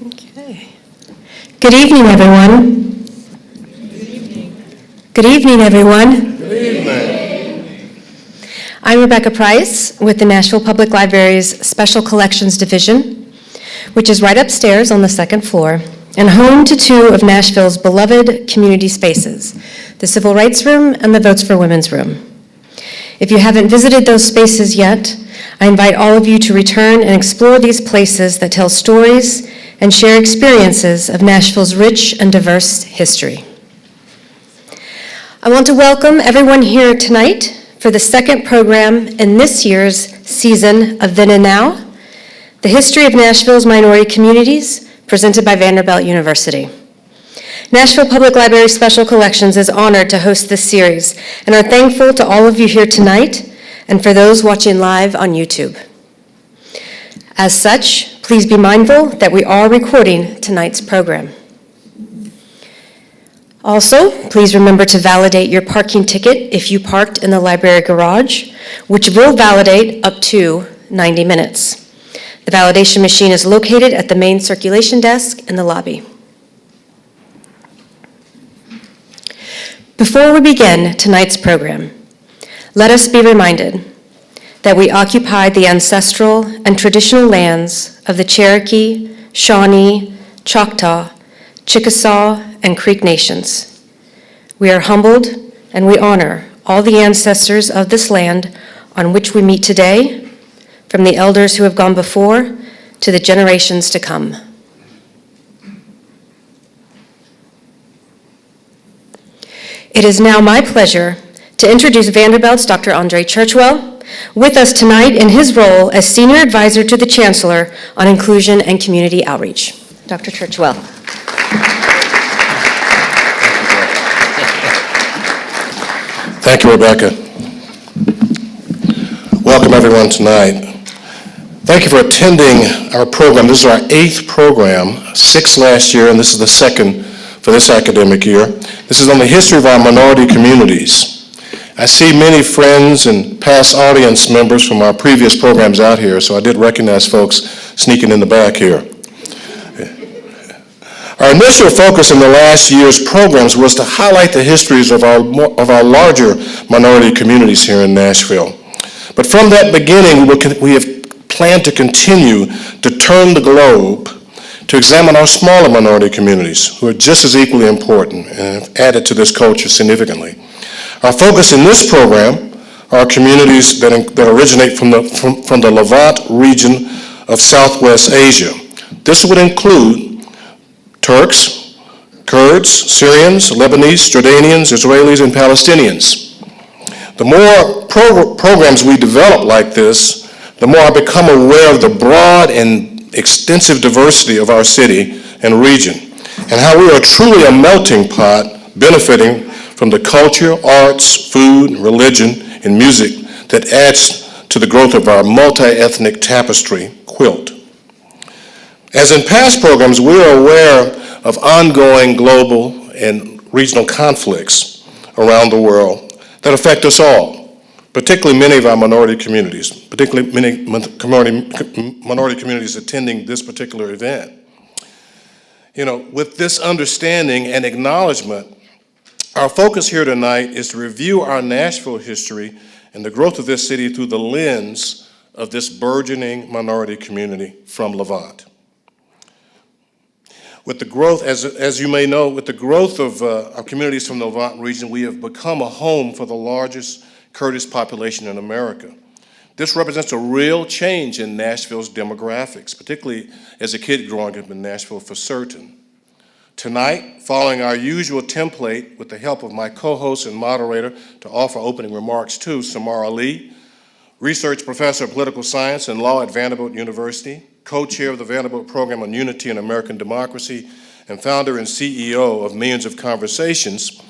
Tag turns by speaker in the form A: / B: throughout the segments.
A: Okay. Good evening, everyone.
B: Good evening.
A: Good evening, everyone.
B: Good evening.
A: I'm Rebecca Price with the Nashville Public Library's Special Collections Division, which is right upstairs on the second floor and home to two of Nashville's beloved community spaces, the Civil Rights Room and the Votes for Women's Room. If you haven't visited those spaces yet, I invite all of you to return and explore these places that tell stories and share experiences of Nashville's rich and diverse history. I want to welcome everyone here tonight for the second program in this year's season of Then and Now, the history of Nashville's minority communities, presented by Vanderbilt University. Nashville Public Library Special Collections is honored to host this series and are thankful to all of you here tonight and for those watching live on YouTube. As such, please be mindful that we are recording tonight's program. Also, please remember to validate your parking ticket if you parked in the library garage, which will validate up to 90 minutes. The validation machine is located at the main circulation desk in the lobby. Before we begin tonight's program, let us be reminded that we occupied the ancestral and traditional lands of the Cherokee, Shawnee, Choctaw, Chickasaw, and Creek nations. We are humbled and we honor all the ancestors of this land on which we meet today, from the elders who have gone before to the generations to come. It is now my pleasure to introduce Vanderbilt's Dr. André Churchwell, with us tonight in his role as Senior Advisor to the Chancellor on Inclusion and Community Outreach. Dr. Churchwell.
B: Thank you, Rebecca. Welcome, everyone, tonight. Thank you for attending our program. This is our 8th program, 6 last year, and this is the 2nd for this academic year. This is on the history of our minority communities. I see many friends and past audience members from our previous programs out here, so I did recognize folks sneaking in the back here. Our initial focus in the last year's programs was to highlight the histories of our larger minority communities here in Nashville. But from that beginning, we have planned to continue to turn the globe to examine our smaller minority communities, who are just as equally important and have added to this culture significantly. Our focus in this program are communities that originate from the Levant region of Southwest Asia. This would include Turks, Kurds, Syrians, Lebanese, Jordanians, Israelis, and Palestinians. The more programs we develop like this, the more I become aware of the broad and extensive diversity of our city and region, and how we are truly a melting pot benefiting from the culture, arts, food, religion, and music that adds to the growth of our multi-ethnic tapestry quilt. As in past programs, we are aware of ongoing global and regional conflicts around the world that affect us all, particularly many of our minority communities, particularly many minority communities attending this particular event. You know, with this understanding and acknowledgement, our focus here tonight is to review our Nashville history and the growth of this city through the lens of this burgeoning minority community from Levant. With the growth, as you may know, with the growth of our communities from the Levant region, we have become a home for the largest Kurdish population in America. This represents a real change in Nashville's demographics, particularly as a kid growing up in Nashville for certain. Tonight, following our usual template, with the help of my co-host and moderator to offer opening remarks to Samar, research professor of political science and law at Vanderbilt University, co-chair of the Vanderbilt Program on Unity and American Democracy, and founder and CEO of Millions of Conversations,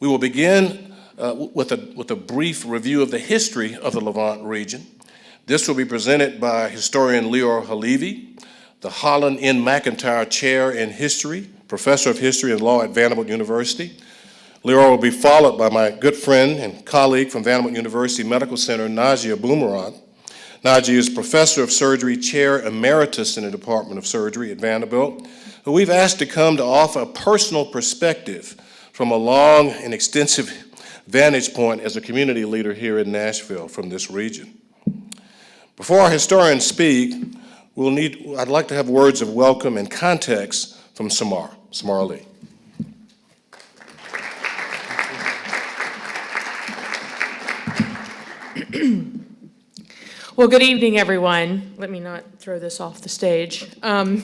B: we will begin with a brief review of the history of the Levant region. This will be presented by historian Leor Halevi, the Holland N. McIntyre Chair in History, Professor of History and Law at Vanderbilt University. Leor will be followed by my good friend and colleague from Vanderbilt University Medical Center, Najia Boomerang. Naji is Professor of Surgery, Chair Emeritus in the Department of Surgery at Vanderbilt, who we've asked to come to offer a personal perspective from a long and extensive vantage point as a community leader here in Nashville from this region. Before our historians speak, I'd like to have words of welcome and context from Samar. Samar Ali.
C: Well, good evening, everyone. Let me not throw this off the stage. I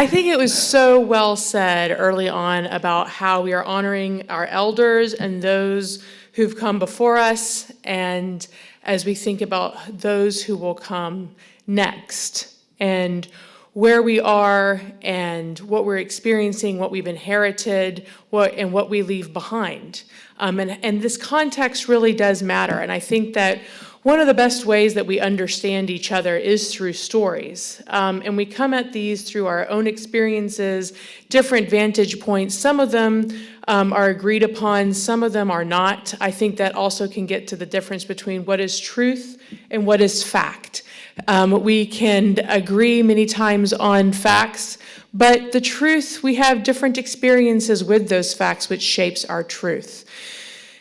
C: think it was so well said early on about how we are honoring our elders and those who've come before us, and as we think about those who will come next, and where we are and what we're experiencing, what we've inherited, and what we leave behind. And this context really does matter, and I think that one of the best ways that we understand each other is through stories. And we come at these through our own experiences, different vantage points. Some of them are agreed upon, some of them are not. I think that also can get to the difference between what is truth and what is fact. We can agree many times on facts, but the truth, we have different experiences with those facts, which shapes our truth.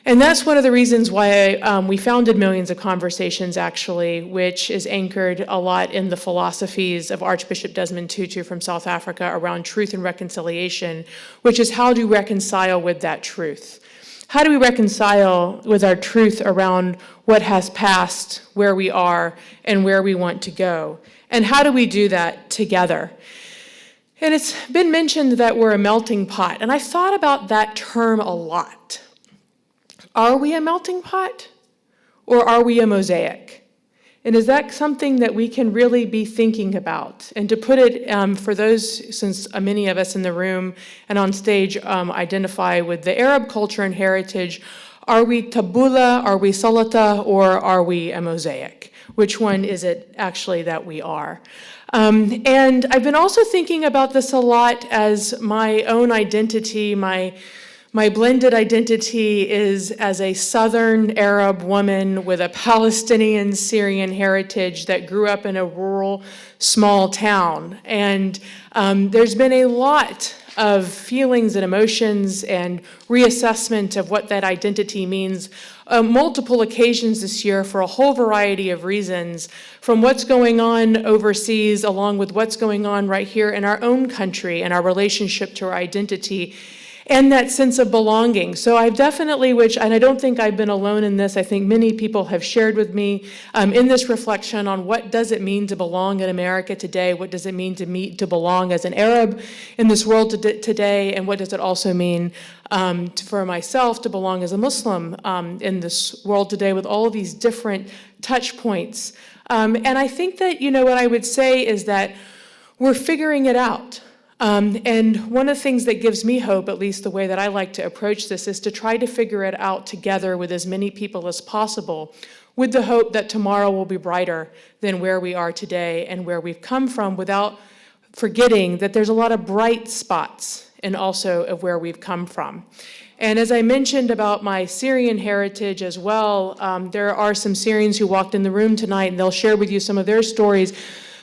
C: And that's one of the reasons why we founded Millions of Conversations, actually, which is anchored a lot in the philosophies of Archbishop Desmond Tutu from South Africa around truth and reconciliation, which is how do we reconcile with that truth? How do we reconcile with our truth around what has passed, where we are, and where we want to go? And how do we do that together? And it's been mentioned that we're a melting pot, and I thought about that term a lot. Are we a melting pot, or are we a mosaic? And is that something that we can really be thinking about? And to put it, for those, since many of us in the room and on stage identify with the Arab culture and heritage, are we tabula, are we salata, or are we a mosaic? Which one is it actually that we are? And I've been also thinking about this a lot as my own identity, my blended identity is as a Southern Arab woman with a Palestinian Syrian heritage that grew up in a rural, small town. And there's been a lot of feelings and emotions and reassessment of what that identity means multiple occasions this year for a whole variety of reasons, from what's going on overseas along with what's going on right here in our own country and our relationship to our identity and that sense of belonging. So I've definitely, and I don't think I've been alone in this, I think many people have shared with me in this reflection on what does it mean to belong in America today, what does it mean to belong as an Arab in this world today, and what does it also mean for myself to belong as a Muslim in this world today with all of these different touch points. And I think that, what I would say is that we're figuring it out. And one of the things that gives me hope, at least the way that I like to approach this, is to try to figure it out together with as many people as possible, with the hope that tomorrow will be brighter than where we are today and where we've come from, without forgetting that there's a lot of bright spots and also of where we've come from. And as I mentioned about my Syrian heritage as well, there are some Syrians who walked in the room tonight, and they'll share with you some of their stories.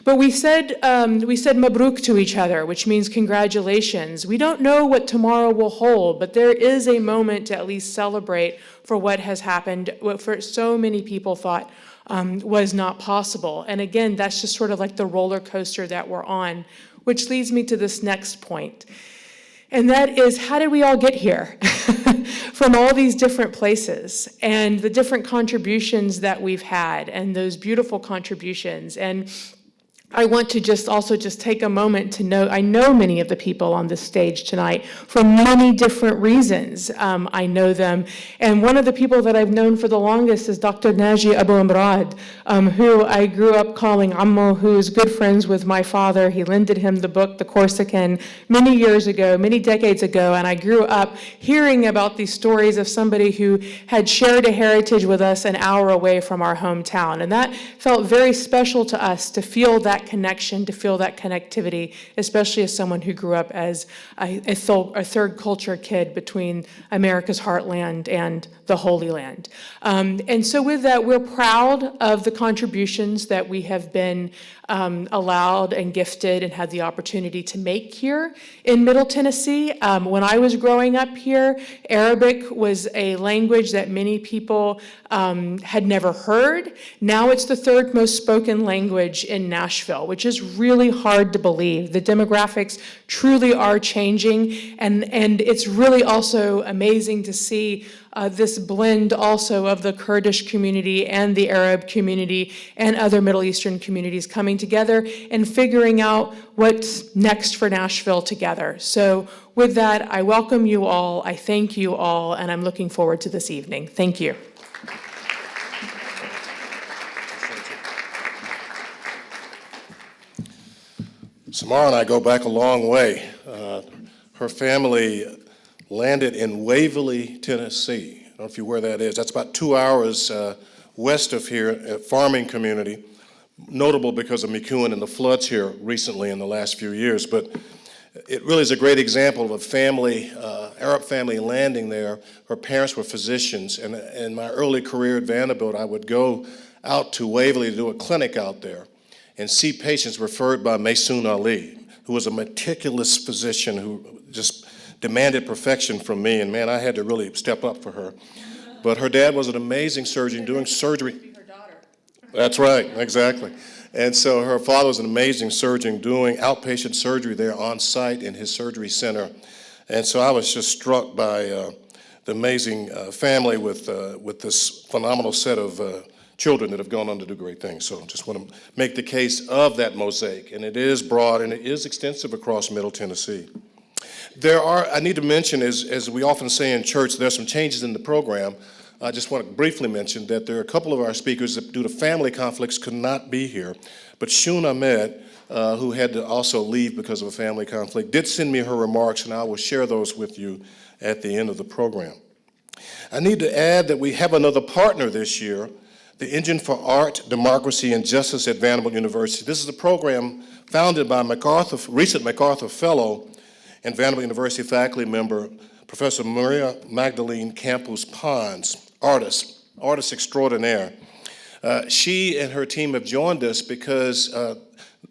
C: But we said mabruk to each other, which means congratulations. We don't know what tomorrow will hold, but there is a moment to at least celebrate for what has happened, what for so many people thought was not possible. And again, that's just sort of like the roller coaster that we're on, which leads me to this next point. And that is, how did we all get here from all these different places and the different contributions that we've had and those beautiful contributions? And I want to just take a moment to know, I know many of the people on this stage tonight for many different reasons. I know them. And one of the people that I've known for the longest is Dr. Naji Abu Amrad, who I grew up calling Ammo, who is good friends with my father. He lended him the book, The Corsican, many years ago, many decades ago. And I grew up hearing about these stories of somebody who had shared a heritage with us an hour away from our hometown. And that felt very special to us to feel that that connection, to feel that connectivity, especially as someone who grew up as a third culture kid between America's heartland and the Holy Land. And so with that, we're proud of the contributions that we have been allowed and gifted and had the opportunity to make here in Middle Tennessee. When I was growing up here, Arabic was a language that many people had never heard. Now it's the third most spoken language in Nashville, which is really hard to believe. The demographics truly are changing, and it's really also amazing to see this blend also of the Kurdish community and the Arab community and other Middle Eastern communities coming together and figuring out what's next for Nashville together. So with that, I welcome you all, I thank you all, and I'm looking forward to this evening. Thank you.
B: Samar and I go back a long way. Her family landed in Waverly, Tennessee. I don't know if you know where that is. That's about 2 hours west of here, a farming community, notable because of McEwen and the floods here recently in the last few years. But it really is a great example of a family, Arab family landing there. Her parents were physicians, and in my early career at Vanderbilt, I would go out to Waverly to do a clinic out there and see patients referred by Maysoon Ali, who was a meticulous physician who just demanded perfection from me, and man, I had to really step up for her. But her dad was an amazing surgeon doing surgery.
C: Her daughter.
B: That's right, exactly. And so her father was an amazing surgeon doing outpatient surgery there on site in his surgery center. And so I was just struck by the amazing family with this phenomenal set of children that have gone on to do great things. So just want to make the case of that mosaic, and it is broad and it is extensive across Middle Tennessee. I need to mention, as we often say in church, there are some changes in the program. I just want to briefly mention that there are a couple of our speakers that, due to family conflicts, could not be here. But Shun Ahmed, who had to also leave because of a family conflict, did send me her remarks, and I will share those with you at the end of the program. I need to add that we have another partner this year, the Engine for Art, Democracy, and Justice at Vanderbilt University. This is a program founded by recent MacArthur Fellow and Vanderbilt University faculty member, Professor Maria Magdalene Campos-Pons, artist extraordinaire. She and her team have joined us because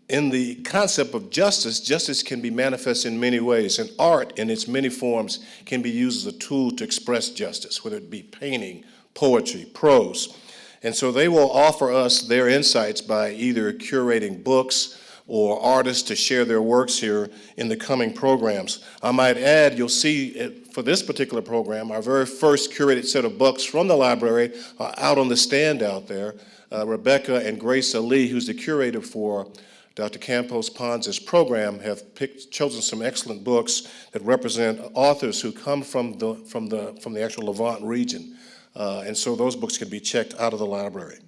B: in the concept of justice can be manifest in many ways, and art in its many forms can be used as a tool to express justice, whether it be painting, poetry, prose. And so they will offer us their insights by either curating books or artists to share their works here in the coming programs. I might add, you'll see for this particular program, our very first curated set of books from the library are out on the stand out there. Rebecca and Grace Ali, who's the curator for Dr. Campos-Pons' program, have chosen some excellent books that represent authors who come from the actual Levant region. And so those books can be checked out of the library.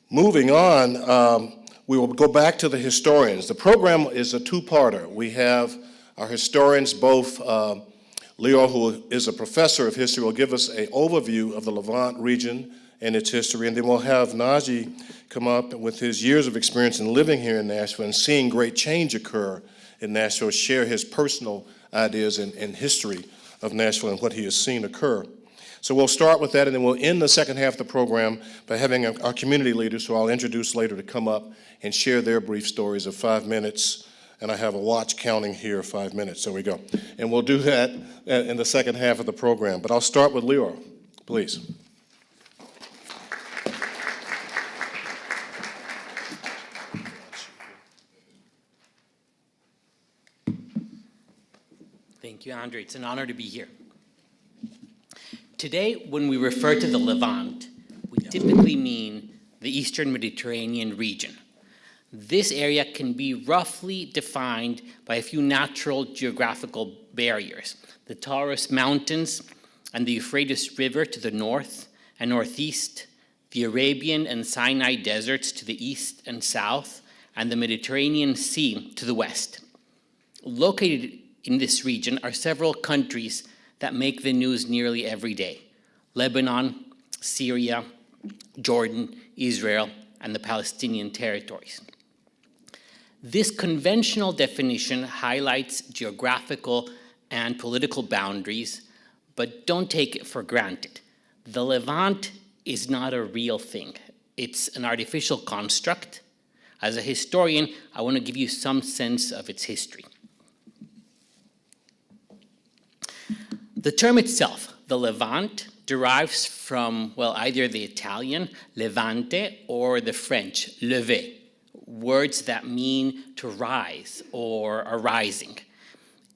B: Moving on, we will go back to the historians. The program is a two-parter. We have our historians, both Leo, who is a professor of history, will give us an overview of the Levant region and its history, and then we'll have Naji come up with his years of experience in living here in Nashville and seeing great change occur in Nashville, share his personal ideas and history of Nashville and what he has seen occur. So we'll start with that, and then we'll end the second half of the program by having our community leaders, who I'll introduce later, to come up and share their brief stories of 5 minutes. And I have a watch counting here, 5 minutes. There we go. And we'll do that in the second half of the program. But I'll start with Leora, please.
D: Thank you, André. It's an honor to be here. Today, when we refer to the Levant, we typically mean the Eastern Mediterranean region. This area can be roughly defined by a few natural geographical barriers: the Taurus Mountains and the Euphrates River to the north and northeast, the Arabian and Sinai deserts to the east and south, and the Mediterranean Sea to the west. Located in this region are several countries that make the news nearly every day: Lebanon, Syria, Jordan, Israel, and the Palestinian territories. This conventional definition highlights geographical and political boundaries, but don't take it for granted. The Levant is not a real thing. It's an artificial construct. As a historian, I want to give you some sense of its history. The term itself, the Levant, derives from, well, either the Italian levante or the French lever, words that mean to rise or a rising.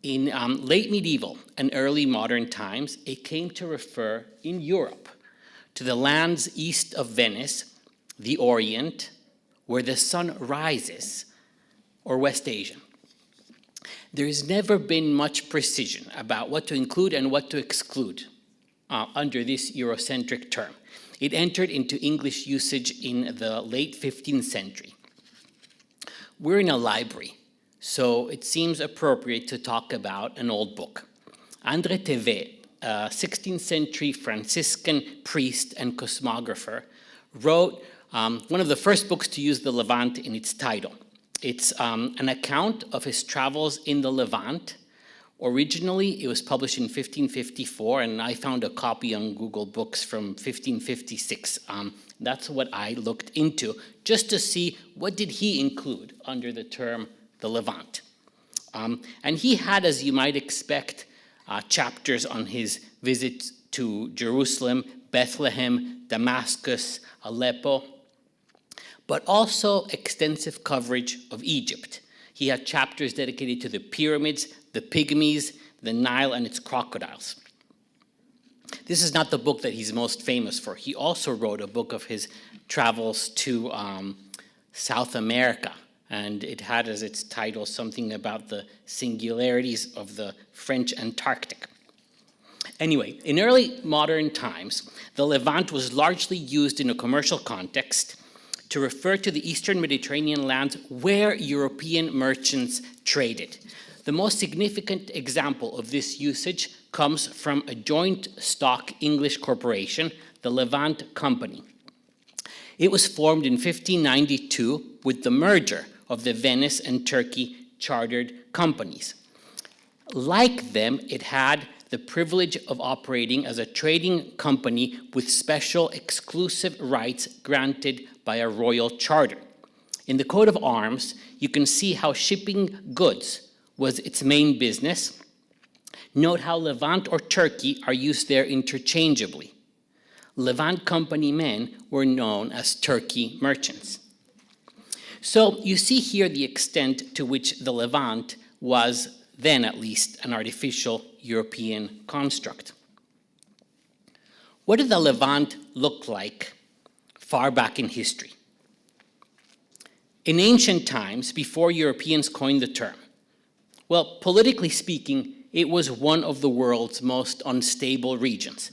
D: In late medieval and early modern times, it came to refer in Europe to the lands east of Venice, the Orient, where the sun rises, or West Asia. There's never been much precision about what to include and what to exclude under this Eurocentric term. It entered into English usage in the late 15th century. We're in a library, so it seems appropriate to talk about an old book. André, a 16th century Franciscan priest and cosmographer, wrote one of the first books to use the Levant in its title. It's an account of his travels in the Levant. Originally, it was published in 1554, and I found a copy on Google Books from 1556. That's what I looked into, just to see what did he include under the term the Levant. And he had, as you might expect, chapters on his visits to Jerusalem, Bethlehem, Damascus, Aleppo, but also extensive coverage of Egypt. He had chapters dedicated to the pyramids, the pygmies, the Nile and its crocodiles. This is not the book that he's most famous for. He also wrote a book of his travels to South America, and it had as its title something about the singularities of the French Antarctic. Anyway, in early modern times, the Levant was largely used in a commercial context to refer to the Eastern Mediterranean lands where European merchants traded. The most significant example of this usage comes from a joint stock English corporation, the Levant Company. It was formed in 1592 with the merger of the Venice and Turkey chartered companies. Like them, it had the privilege of operating as a trading company with special exclusive rights granted by a royal charter. In the coat of arms, you can see how shipping goods was its main business. Note how Levant or Turkey are used there interchangeably. Levant Company men were known as Turkey merchants. So you see here the extent to which the Levant was, then at least, an artificial European construct. What did the Levant look like far back in history? In ancient times, before Europeans coined the term, well, politically speaking, it was one of the world's most unstable regions.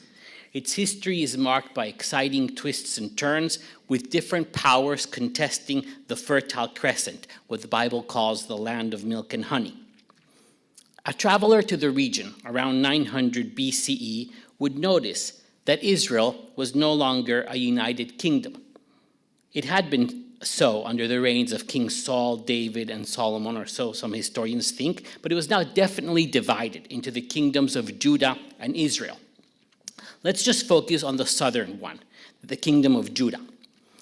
D: Its history is marked by exciting twists and turns, with different powers contesting the Fertile Crescent, what the Bible calls the land of milk and honey. A traveler to the region around 900 BCE would notice that Israel was no longer a united kingdom. It had been so under the reigns of King Saul, David, and Solomon, or so some historians think, but it was now definitely divided into the kingdoms of Judah and Israel. Let's just focus on the southern one, the kingdom of Judah.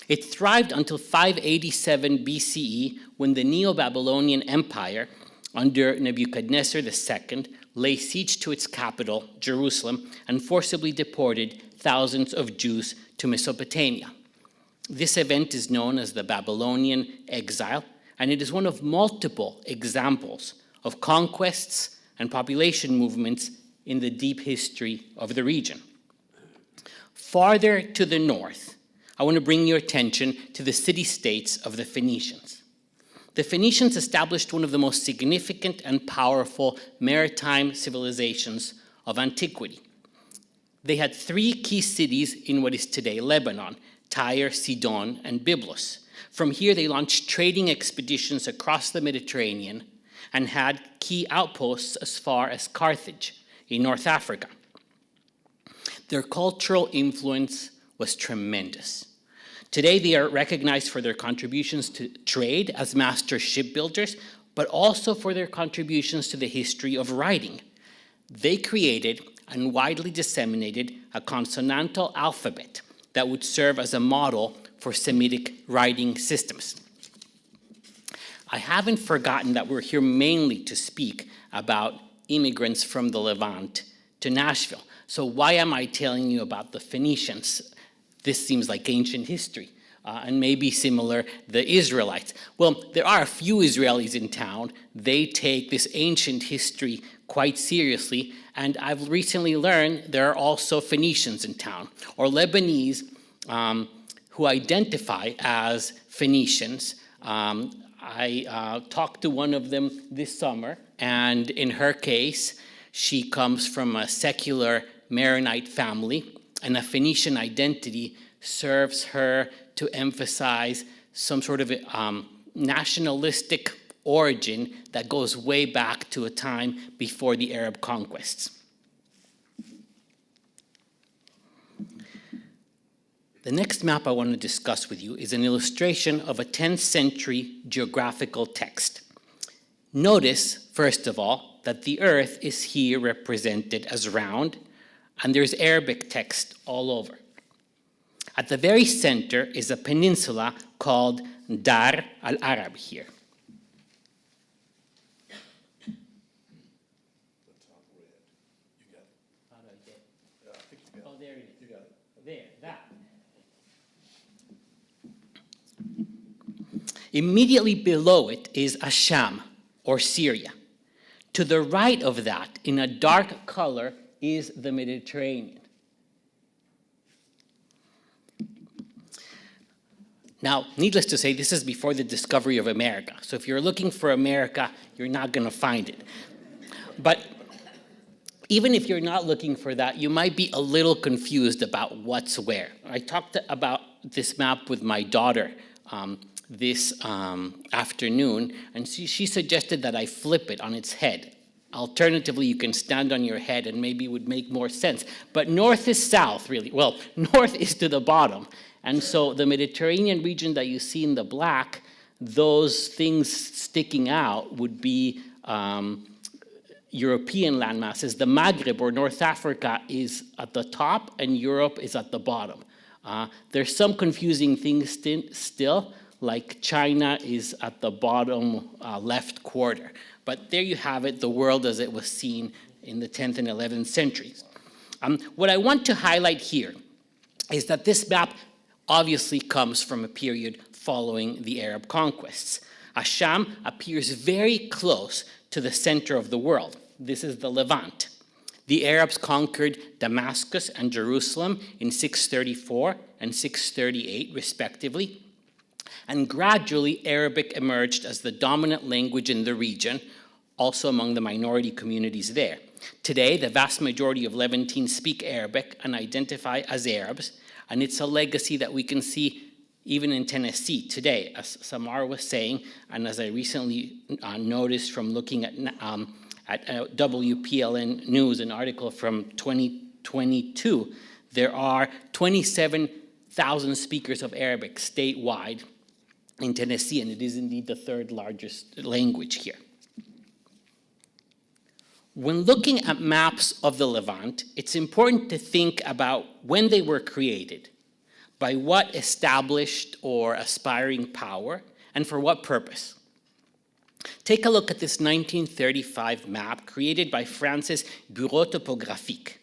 D: It thrived until 587 BCE, when the Neo-Babylonian Empire under Nebuchadnezzar II lay siege to its capital, Jerusalem, and forcibly deported thousands of Jews to Mesopotamia. This event is known as the Babylonian exile, and it is one of multiple examples of conquests and population movements in the deep history of the region. Farther to the north, I want to bring your attention to the city-states of the Phoenicians. The Phoenicians established one of the most significant and powerful maritime civilizations of antiquity. They had three key cities in what is today Lebanon: Tyre, Sidon, and Byblos. From here, they launched trading expeditions across the Mediterranean and had key outposts as far as Carthage in North Africa. Their cultural influence was tremendous. Today, they are recognized for their contributions to trade as master shipbuilders, but also for their contributions to the history of writing. They created and widely disseminated a consonantal alphabet that would serve as a model for Semitic writing systems. I haven't forgotten that we're here mainly to speak about immigrants from the Levant to Nashville. So why am I telling you about the Phoenicians? This seems like ancient history, and maybe similar, the Israelites. Well, there are a few Israelis in town. They take this ancient history quite seriously, and I've recently learned there are also Phoenicians in town, or Lebanese who identify as Phoenicians. I talked to one of them this summer, and in her case, she comes from a secular Maronite family, and a Phoenician identity serves her to emphasize some sort of nationalistic origin that goes way back to a time before the Arab conquests. The next map I want to discuss with you is an illustration of a 10th century geographical text. Notice, first of all, that the earth is here represented as round, and there's Arabic text all over. At the very center is a peninsula called Dar al-Arab here. Oh, there it is. You got it. There, that. Immediately below it is Asham, or Syria. To the right of that, in a dark color, is the Mediterranean. Now, needless to say, this is before the discovery of America. So if you're looking for America, you're not going to find it. But even if you're not looking for that, you might be a little confused about what's where. I talked about this map with my daughter this afternoon, and she suggested that I flip it on its head. Alternatively, you can stand on your head and maybe it would make more sense. But north is south, really. Well, north is to the bottom. And so the Mediterranean region that you see in the black, those things sticking out would be European landmasses. The Maghreb, or North Africa, is at the top and Europe is at the bottom. There's some confusing things still, like China is at the bottom left quarter. But there you have it, the world as it was seen in the 10th and 11th centuries. What I want to highlight here is that this map obviously comes from a period following the Arab conquests. Asham appears very close to the center of the world. This is the Levant. The Arabs conquered Damascus and Jerusalem in 634 and 638, respectively. And gradually, Arabic emerged as the dominant language in the region, also among the minority communities there. Today, the vast majority of Levantines speak Arabic and identify as Arabs, and it's a legacy that we can see even in Tennessee today, as Samar was saying, and as I recently noticed from looking at WPLN News, an article from 2022, there are 27,000 speakers of Arabic statewide in Tennessee, and it is indeed the third largest language here. When looking at maps of the Levant, it's important to think about when they were created, by what established or aspiring power, and for what purpose. Take a look at this 1935 map created by France's Bureau Topographique.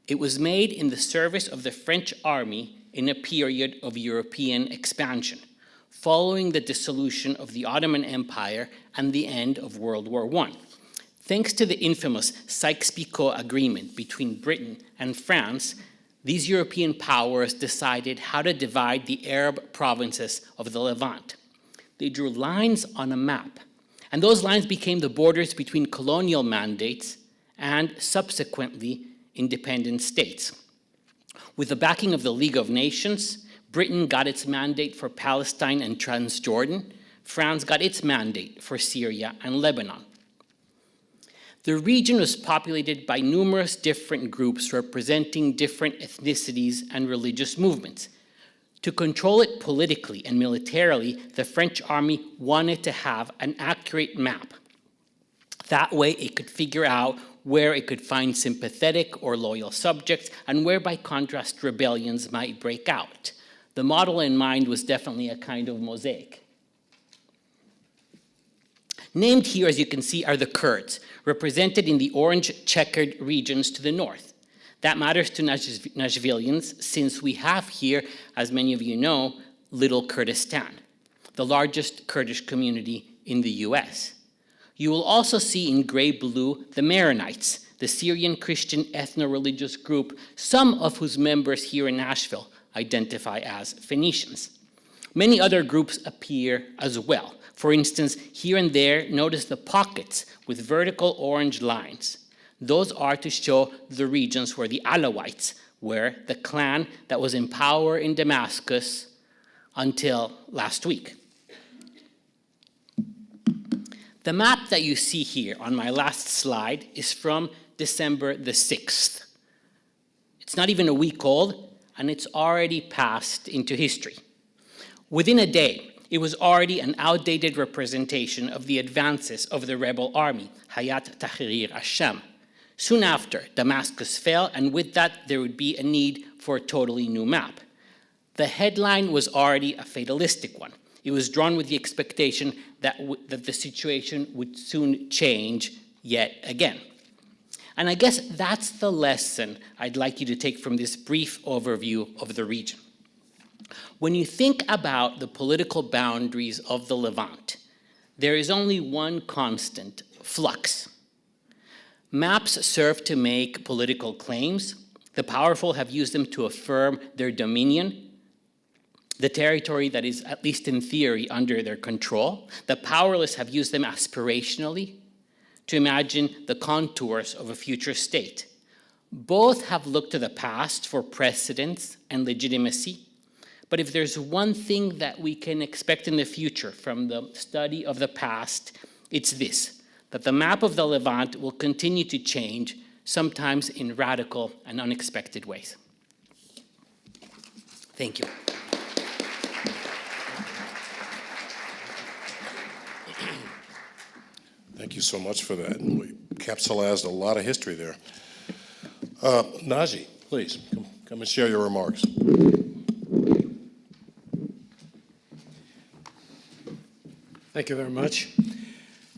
D: It was made in the service of the French army in a period of European expansion, following the dissolution of the Ottoman Empire and the end of World War I. Thanks to the infamous Sykes-Picot Agreement between Britain and France, these European powers decided how to divide the Arab provinces of the Levant. They drew lines on a map, and those lines became the borders between colonial mandates and, subsequently, independent states. With the backing of the League of Nations, Britain got its mandate for Palestine and Transjordan. France got its mandate for Syria and Lebanon. The region was populated by numerous different groups representing different ethnicities and religious movements. To control it politically and militarily, the French army wanted to have an accurate map. That way it could figure out where it could find sympathetic or loyal subjects and where, by contrast, rebellions might break out. The model in mind was definitely a kind of mosaic. Named here, as you can see, are the Kurds, represented in the orange checkered regions to the north. That matters to Nashvillians since we have here, as many of you know, Little Kurdistan, the largest Kurdish community in the US. You will also see in gray-blue the Maronites, the Syrian Christian ethno-religious group, some of whose members here in Nashville identify as Phoenicians. Many other groups appear as well. For instance, here and there, notice the pockets with vertical orange lines. Those are to show the regions where the Alawites were, the clan that was in power in Damascus until last week. The map that you see here on my last slide is from December the 6th. It's not even a week old, and it's already passed into history. Within a day, it was already an outdated representation of the advances of the rebel army, Hayat Tahrir al-Sham. Soon after, Damascus fell, and with that, there would be a need for a totally new map. The headline was already a fatalistic one. It was drawn with the expectation that the situation would soon change yet again. And I guess that's the lesson I'd like you to take from this brief overview of the region. When you think about the political boundaries of the Levant, there is only one constant: flux. Maps serve to make political claims. The powerful have used them to affirm their dominion, the territory that is, at least in theory, under their control. The powerless have used them aspirationally to imagine the contours of a future state. Both have looked to the past for precedence and legitimacy. But if there's one thing that we can expect in the future from the study of the past, it's this: that the map of the Levant will continue to change, sometimes in radical and unexpected ways. Thank you.
B: Thank you so much for that. We capsulized a lot of history there. Naji, please, come and share your remarks.
E: Thank you very much.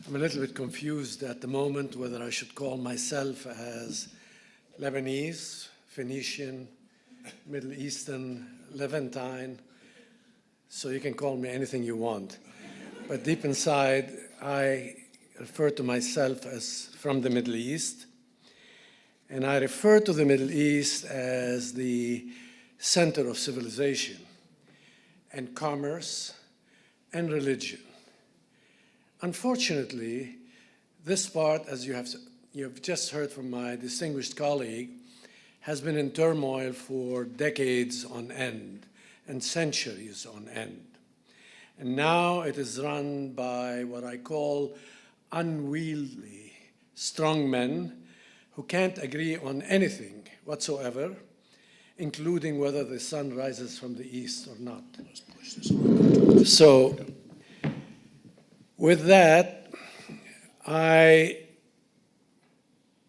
E: I'm a little bit confused at the moment whether I should call myself as Lebanese, Phoenician, Middle Eastern, Levantine, so you can call me anything you want. But deep inside, I refer to myself as from the Middle East, and I refer to the Middle East as the center of civilization and commerce and religion. Unfortunately, this part, as you have just heard from my distinguished colleague, has been in turmoil for decades on end and centuries on end. And now it is run by what I call unwieldy strong men who can't agree on anything whatsoever, including whether the sun rises from the east or not. So, with that, I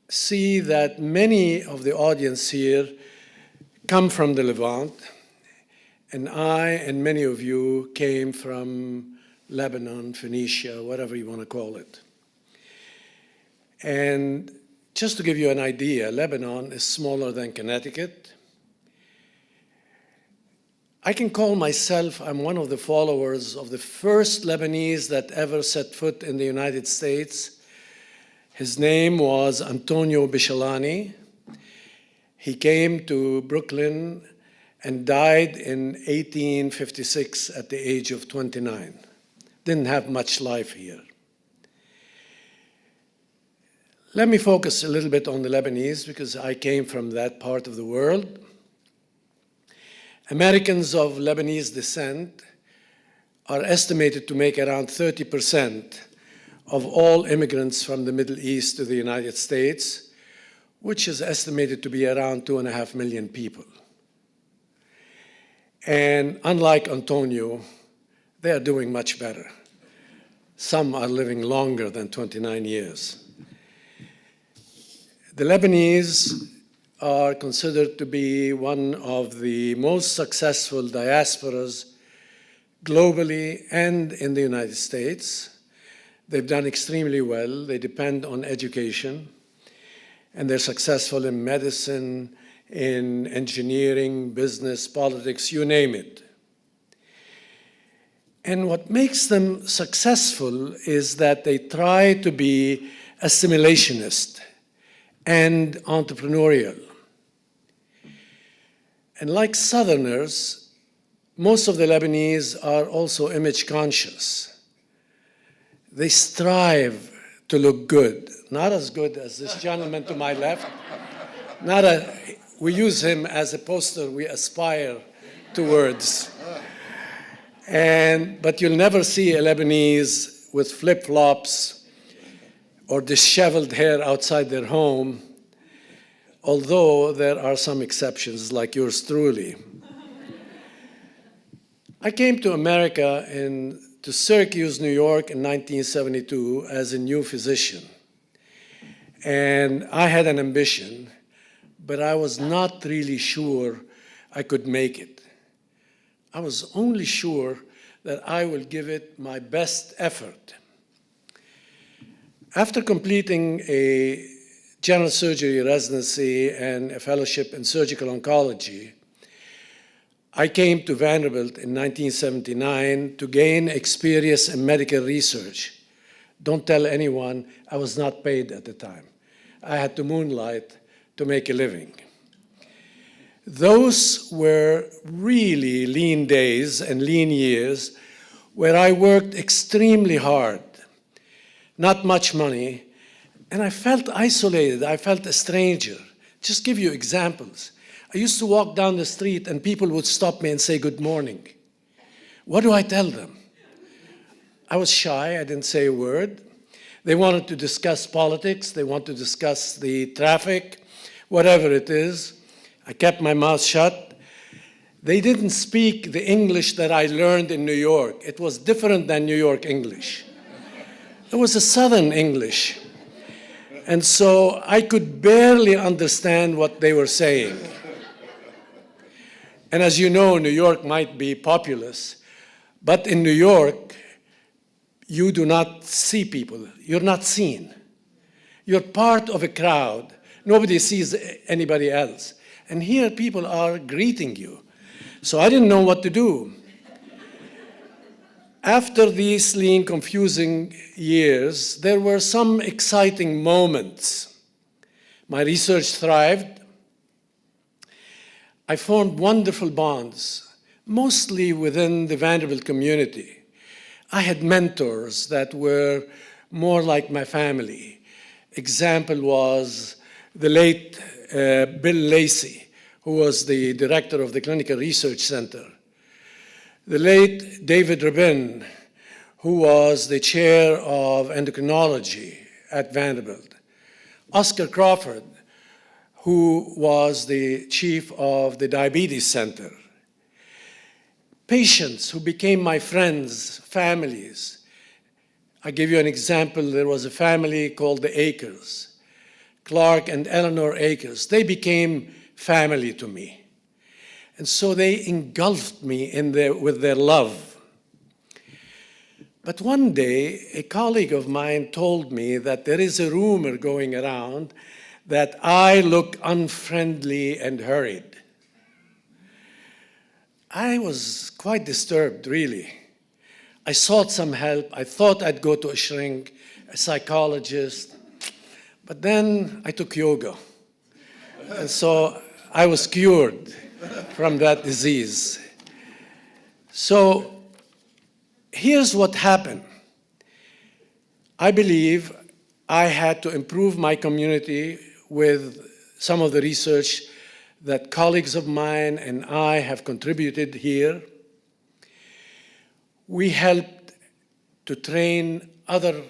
E: see that many of the audience here come from the Levant, and I and many of you came from Lebanon, Phoenicia, whatever you want to call it. And just to give you an idea, Lebanon is smaller than Connecticut. I can call myself, I'm one of the followers of the first Lebanese that ever set foot in the United States. His name was Antonio Bishalani. He came to Brooklyn and died in 1856 at the age of 29. Didn't have much life here. Let me focus a little bit on the Lebanese because I came from that part of the world. Americans of Lebanese descent are estimated to make around 30% of all immigrants from the Middle East to the United States, which is estimated to be around 2.5 million people. And unlike Antonio, they are doing much better. Some are living longer than 29 years. The Lebanese are considered to be one of the most successful diasporas globally and in the United States. They've done extremely well. They depend on education, and they're successful in medicine, in engineering, business, politics, you name it. And what makes them successful is that they try to be assimilationist and entrepreneurial. And like Southerners, most of the Lebanese are also image conscious. They strive to look good, not as good as this gentleman to my left. We use him as a poster we aspire towards. But you'll never see a Lebanese with flip-flops or disheveled hair outside their home, although there are some exceptions like yours truly. I came to America to Syracuse, New York in 1972 as a new physician. And I had an ambition, but I was not really sure I could make it. I was only sure that I will give it my best effort. After completing a general surgery residency and a fellowship in surgical oncology, I came to Vanderbilt in 1979 to gain experience in medical research. Don't tell anyone, I was not paid at the time. I had to moonlight to make a living. Those were really lean days and lean years where I worked extremely hard, not much money, and I felt isolated. I felt a stranger. Just give you examples. I used to walk down the street and people would stop me and say, "Good morning." What do I tell them? I was shy. I didn't say a word. They wanted to discuss politics. They wanted to discuss the traffic, whatever it is. I kept my mouth shut. They didn't speak the English that I learned in New York. It was different than New York English. It was a Southern English. And so I could barely understand what they were saying. And as you know, New York might be populous, but in New York, you do not see people. You're not seen. You're part of a crowd. Nobody sees anybody else. And here people are greeting you. So I didn't know what to do. After these lean, confusing years, there were some exciting moments. My research thrived. I formed wonderful bonds, mostly within the Vanderbilt community. I had mentors that were more like my family. Example was the late Bill Lacey, who was the director of the Clinical Research Center. The late David Rabin, who was the chair of endocrinology at Vanderbilt. Oscar Crawford, who was the chief of the Diabetes Center. Patients who became my friends, families. I give you an example. There was a family called the Akers, Clark and Eleanor Akers. They became family to me. And so they engulfed me with their love. But one day, a colleague of mine told me that there is a rumor going around that I look unfriendly and hurried. I was quite disturbed, really. I sought some help. I thought I'd go to a shrink, a psychologist, but then I took yoga. And so I was cured from that disease. So here's what happened. I believe I had to improve my community with some of the research that colleagues of mine and I have contributed here. We helped to train other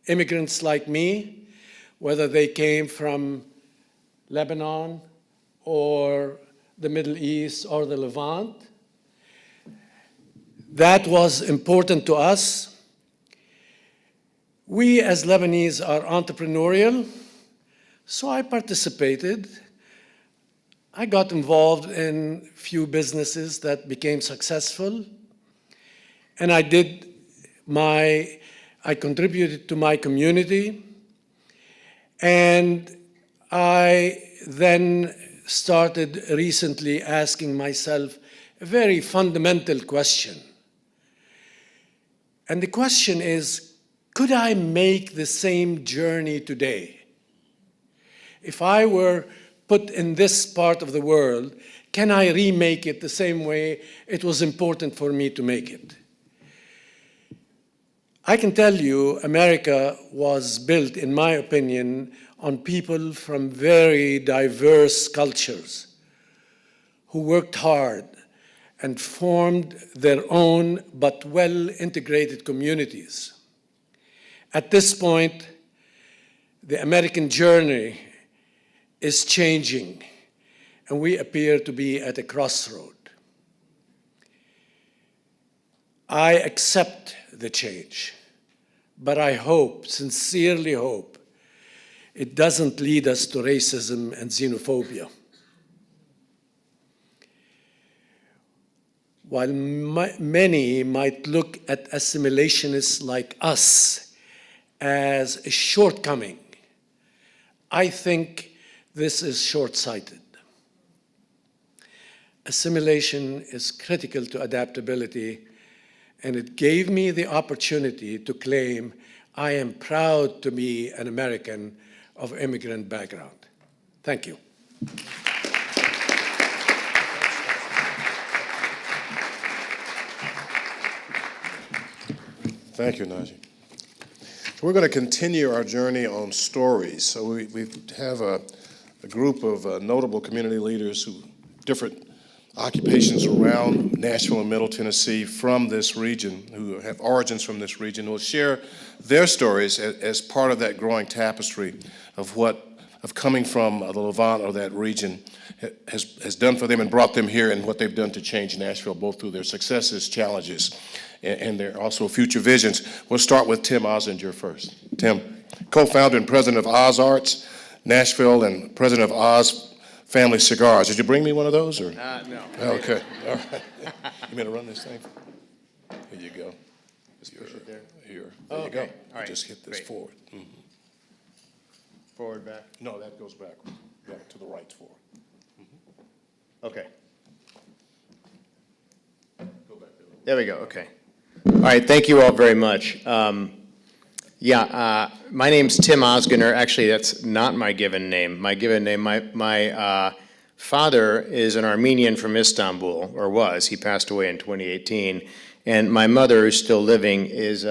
E: immigrants like me, whether they came from Lebanon or the Middle East or the Levant. That was important to us. We as Lebanese are entrepreneurial, so I participated. I got involved in few businesses that became successful, and I contributed to my community, and I then started recently asking myself a very fundamental question. And the question is, could I make the same journey today? If I were put in this part of the world, can I remake it the same way it was important for me to make it? I can tell you America was built, in my opinion, on people from very diverse cultures who worked hard and formed their own but well-integrated communities. At this point, the American journey is changing, and we appear to be at a crossroad. I accept the change, but I hope, sincerely hope, it doesn't lead us to racism and xenophobia. While many might look at assimilationists like us as a shortcoming, I think this is short-sighted. Assimilation is critical to adaptability, and it gave me the opportunity to claim I am proud to be an American of immigrant background. Thank you.
B: Thank you, Najee. So we're going to continue our journey on stories. So we have a group of notable community leaders who different occupations around Nashville and Middle Tennessee from this region, who have origins from this region, who will share their stories as part of that growing tapestry of coming from the Levant or that region has done for them and brought them here, and what they've done to change Nashville, both through their successes, challenges, and their also future visions. We'll start with Tim Ozinger first. Tim, co-founder and president of Oz Arts, Nashville, and president of Oz Family Cigars. Did you bring me one of those? Or?
F: No.
B: Okay, all right. You mean to run this thing? Here you go.
F: Just push it there.
B: Here,
F: Oh,
B: there you go.
F: okay. All right.
B: Just hit this
F: Great.
B: forward. Mhm.
F: Forward, back.
B: No, that goes backwards. Yeah, to the right forward.
F: Okay.
B: Go back there.
F: There we go. Okay. All right. Thank you all very much. My name's Tim Ozinger. Actually, that's not my given name. My given name, my father is an Armenian from Istanbul, or was. He passed away in 2018. And my mother, who's still living, is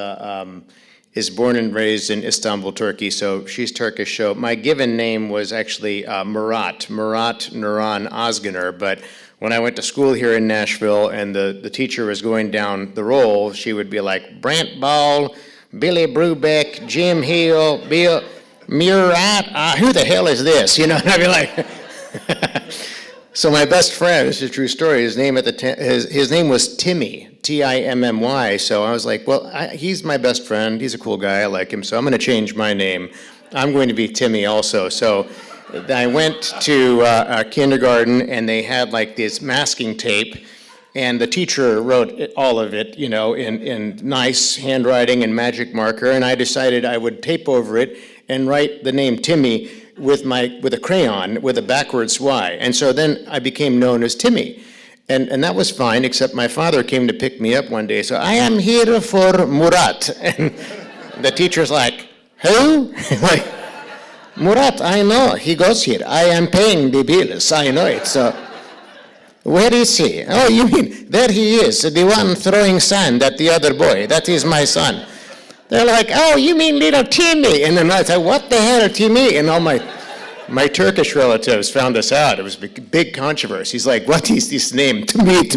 F: born and raised in Istanbul, Turkey, so she's Turkish. So my given name was actually Murat Nuran Ozgener, but when I went to school here in Nashville and the teacher was going down the roll, she would be like, Brent Ball, Billy Brubeck, Jim Hill, Bill Murat, who the hell is this? You know, and I'd be like, so my best friend, this is a true story, his name was Timmy, Timmy, so I was like, well, he's my best friend, he's a cool guy, I like him, so I'm gonna change my name. I'm going to be Timmy also. So I went to kindergarten and they had like this masking tape, and the teacher wrote all of it, you know, in nice handwriting and magic marker, and I decided I would tape over it and write the name Timmy with a crayon with a backwards Y. And so then I became known as Timmy. And that was fine, except my father came to pick me up one day. So, I am here for Murat. And the teacher's like, who? Like, Murat, I know, he goes here. I am paying the bills, I know it. So, where is he? Oh, you mean, there he is, the one throwing sand at the other boy. That is my son. They're like, oh, you mean little Timmy? And then I said, what the hell, Timmy? And all my Turkish relatives found us out. It was a big controversy. He's like, what is this name? Timmy,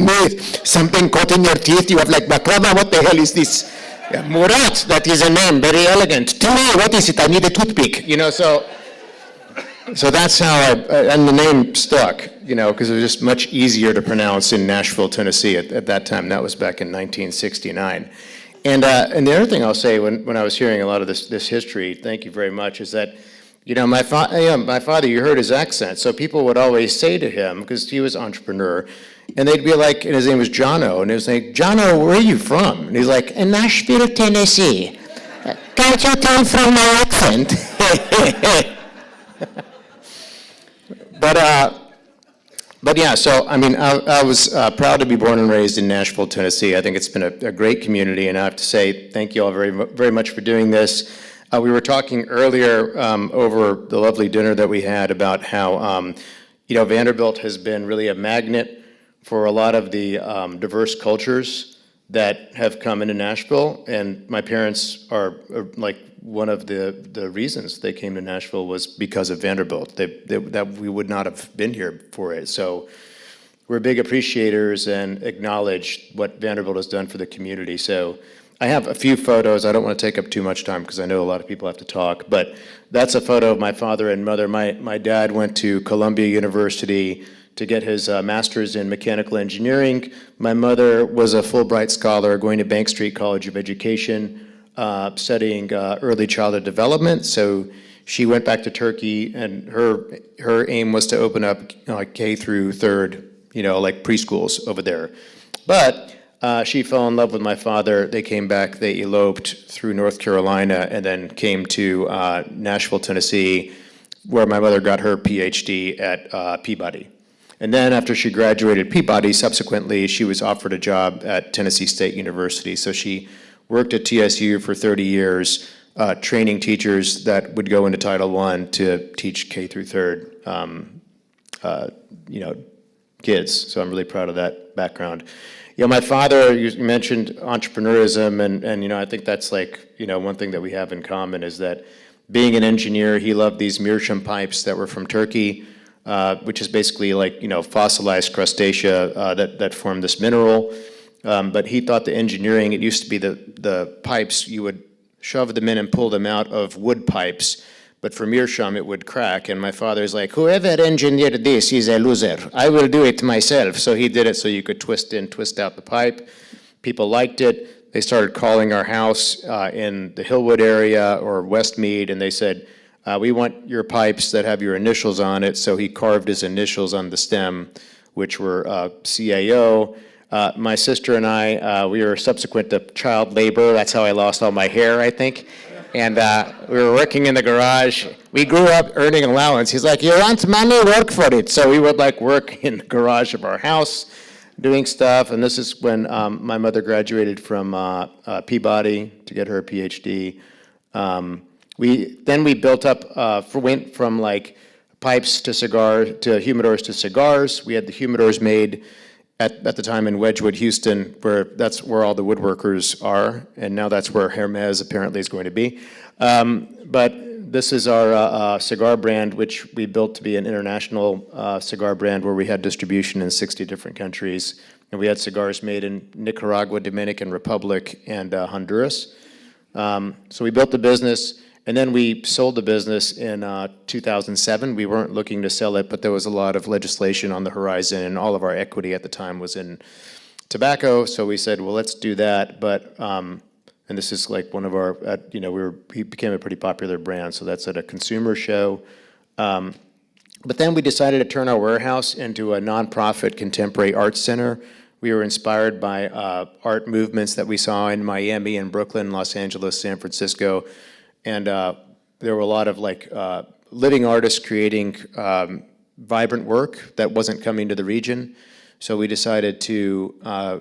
F: something caught in your teeth. You have like baklava. What the hell is this? Yeah, Murat, that is a name, very elegant. Timmy, what is it? I need a toothpick. You know, so that's how and the name stuck. because it was just much easier to pronounce in Nashville, Tennessee at that time. That was back in 1969. And the other thing I'll say when I was hearing a lot of this history, thank you very much, is that, my father, you heard his accent, so people would always say to him, because he was an entrepreneur, and they'd be like, and his name was Jono, and he was like, Jono, where are you from? And he's like, in Nashville, Tennessee. Can't you tell from my accent? But yeah, so I mean, I was proud to be born and raised in Nashville, Tennessee. I think it's been a great community, and I have to say thank you all very much for doing this. We were talking earlier over the lovely dinner that we had about how Vanderbilt has been really a magnet for a lot of the diverse cultures that have come into Nashville, and my parents are like one of the reasons they came to Nashville was because of Vanderbilt. That we would not have been here for it. So we're big appreciators and acknowledge what Vanderbilt has done for the community. So I have a few photos. I don't want to take up too much time because I know a lot of people have to talk, but that's a photo of my father and mother. My dad went to Columbia University to get his master's in mechanical engineering. My mother was a Fulbright scholar going to Bank Street College of Education, studying early childhood development. So she went back to Turkey, and her aim was to open up K through third, like preschools over there. But she fell in love with my father. They came back, they eloped through North Carolina, and then came to Nashville, Tennessee, where my mother got her PhD at Peabody. And then after she graduated Peabody, subsequently, she was offered a job at Tennessee State University. So she worked at TSU for 30 years, training teachers that would go into Title I to teach K through third, kids. So I'm really proud of that background. My father, you mentioned entrepreneurism, and I think that's like, one thing that we have in common is that being an engineer, he loved these meerschaum pipes that were from Turkey, which is basically like, fossilized crustacea that form this mineral. But he thought the engineering, it used to be the pipes, you would shove them in and pull them out of wood pipes, but for meerschaum, it would crack. And my father's like, whoever engineered this is a loser. I will do it myself. So he did it so you could twist in, twist out the pipe. People liked it. They started calling our house in the Hillwood area or Westmead, and they said, we want your pipes that have your initials on it. So he carved his initials on the stem, which were CAO. My sister and I, we were subsequent to child labor. That's how I lost all my hair, I think. And we were working in the garage. We grew up earning allowance. He's like, you want money, work for it. So we would work in the garage of our house, doing stuff. And this is when my mother graduated from Peabody to get her PhD. We built up, went from pipes to humidors to cigars. We had the humidors made at the time in Wedgwood, Houston, that's where all the woodworkers are, and now that's where Hermes apparently is going to be. But this is our cigar brand, which we built to be an international cigar brand where we had distribution in 60 different countries. And we had cigars made in Nicaragua, Dominican Republic, and Honduras. So we built the business, and then we sold the business in 2007. We weren't looking to sell it, but there was a lot of legislation on the horizon, and all of our equity at the time was in tobacco. So we said, well, let's do that. But and this is one of our, he became a pretty popular brand. So that's at a consumer show. But then we decided to turn our warehouse into a nonprofit contemporary arts center. We were inspired by art movements that we saw in Miami and Brooklyn, Los Angeles, San Francisco. And there were a lot of living artists creating vibrant work that wasn't coming to the region. So we decided to,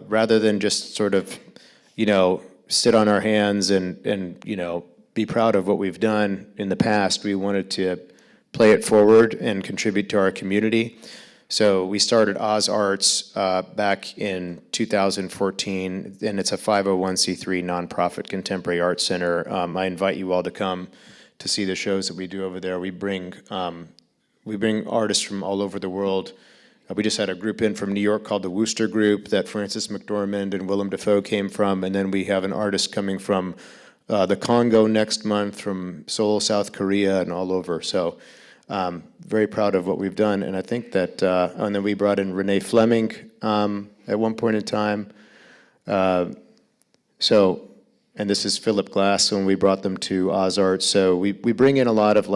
F: rather than just sort of, sit on our hands and be proud of what we've done in the past, we wanted to play it forward and contribute to our community. So we started Oz Arts back in 2014, and it's a 501c3 nonprofit contemporary art center. I invite you all to come to see the shows that we do over there. We bring artists from all over the world. We just had a group in from New York called the Wooster Group that Francis McDormand and Willem Dafoe came from, and then we have an artist coming from the Congo next month, from Seoul, South Korea, and all over. So very proud of what we've done. And I think that, and then we brought in Renee Fleming at one point in time. And this is Philip Glass when we brought them to Ozart. So we bring in a lot of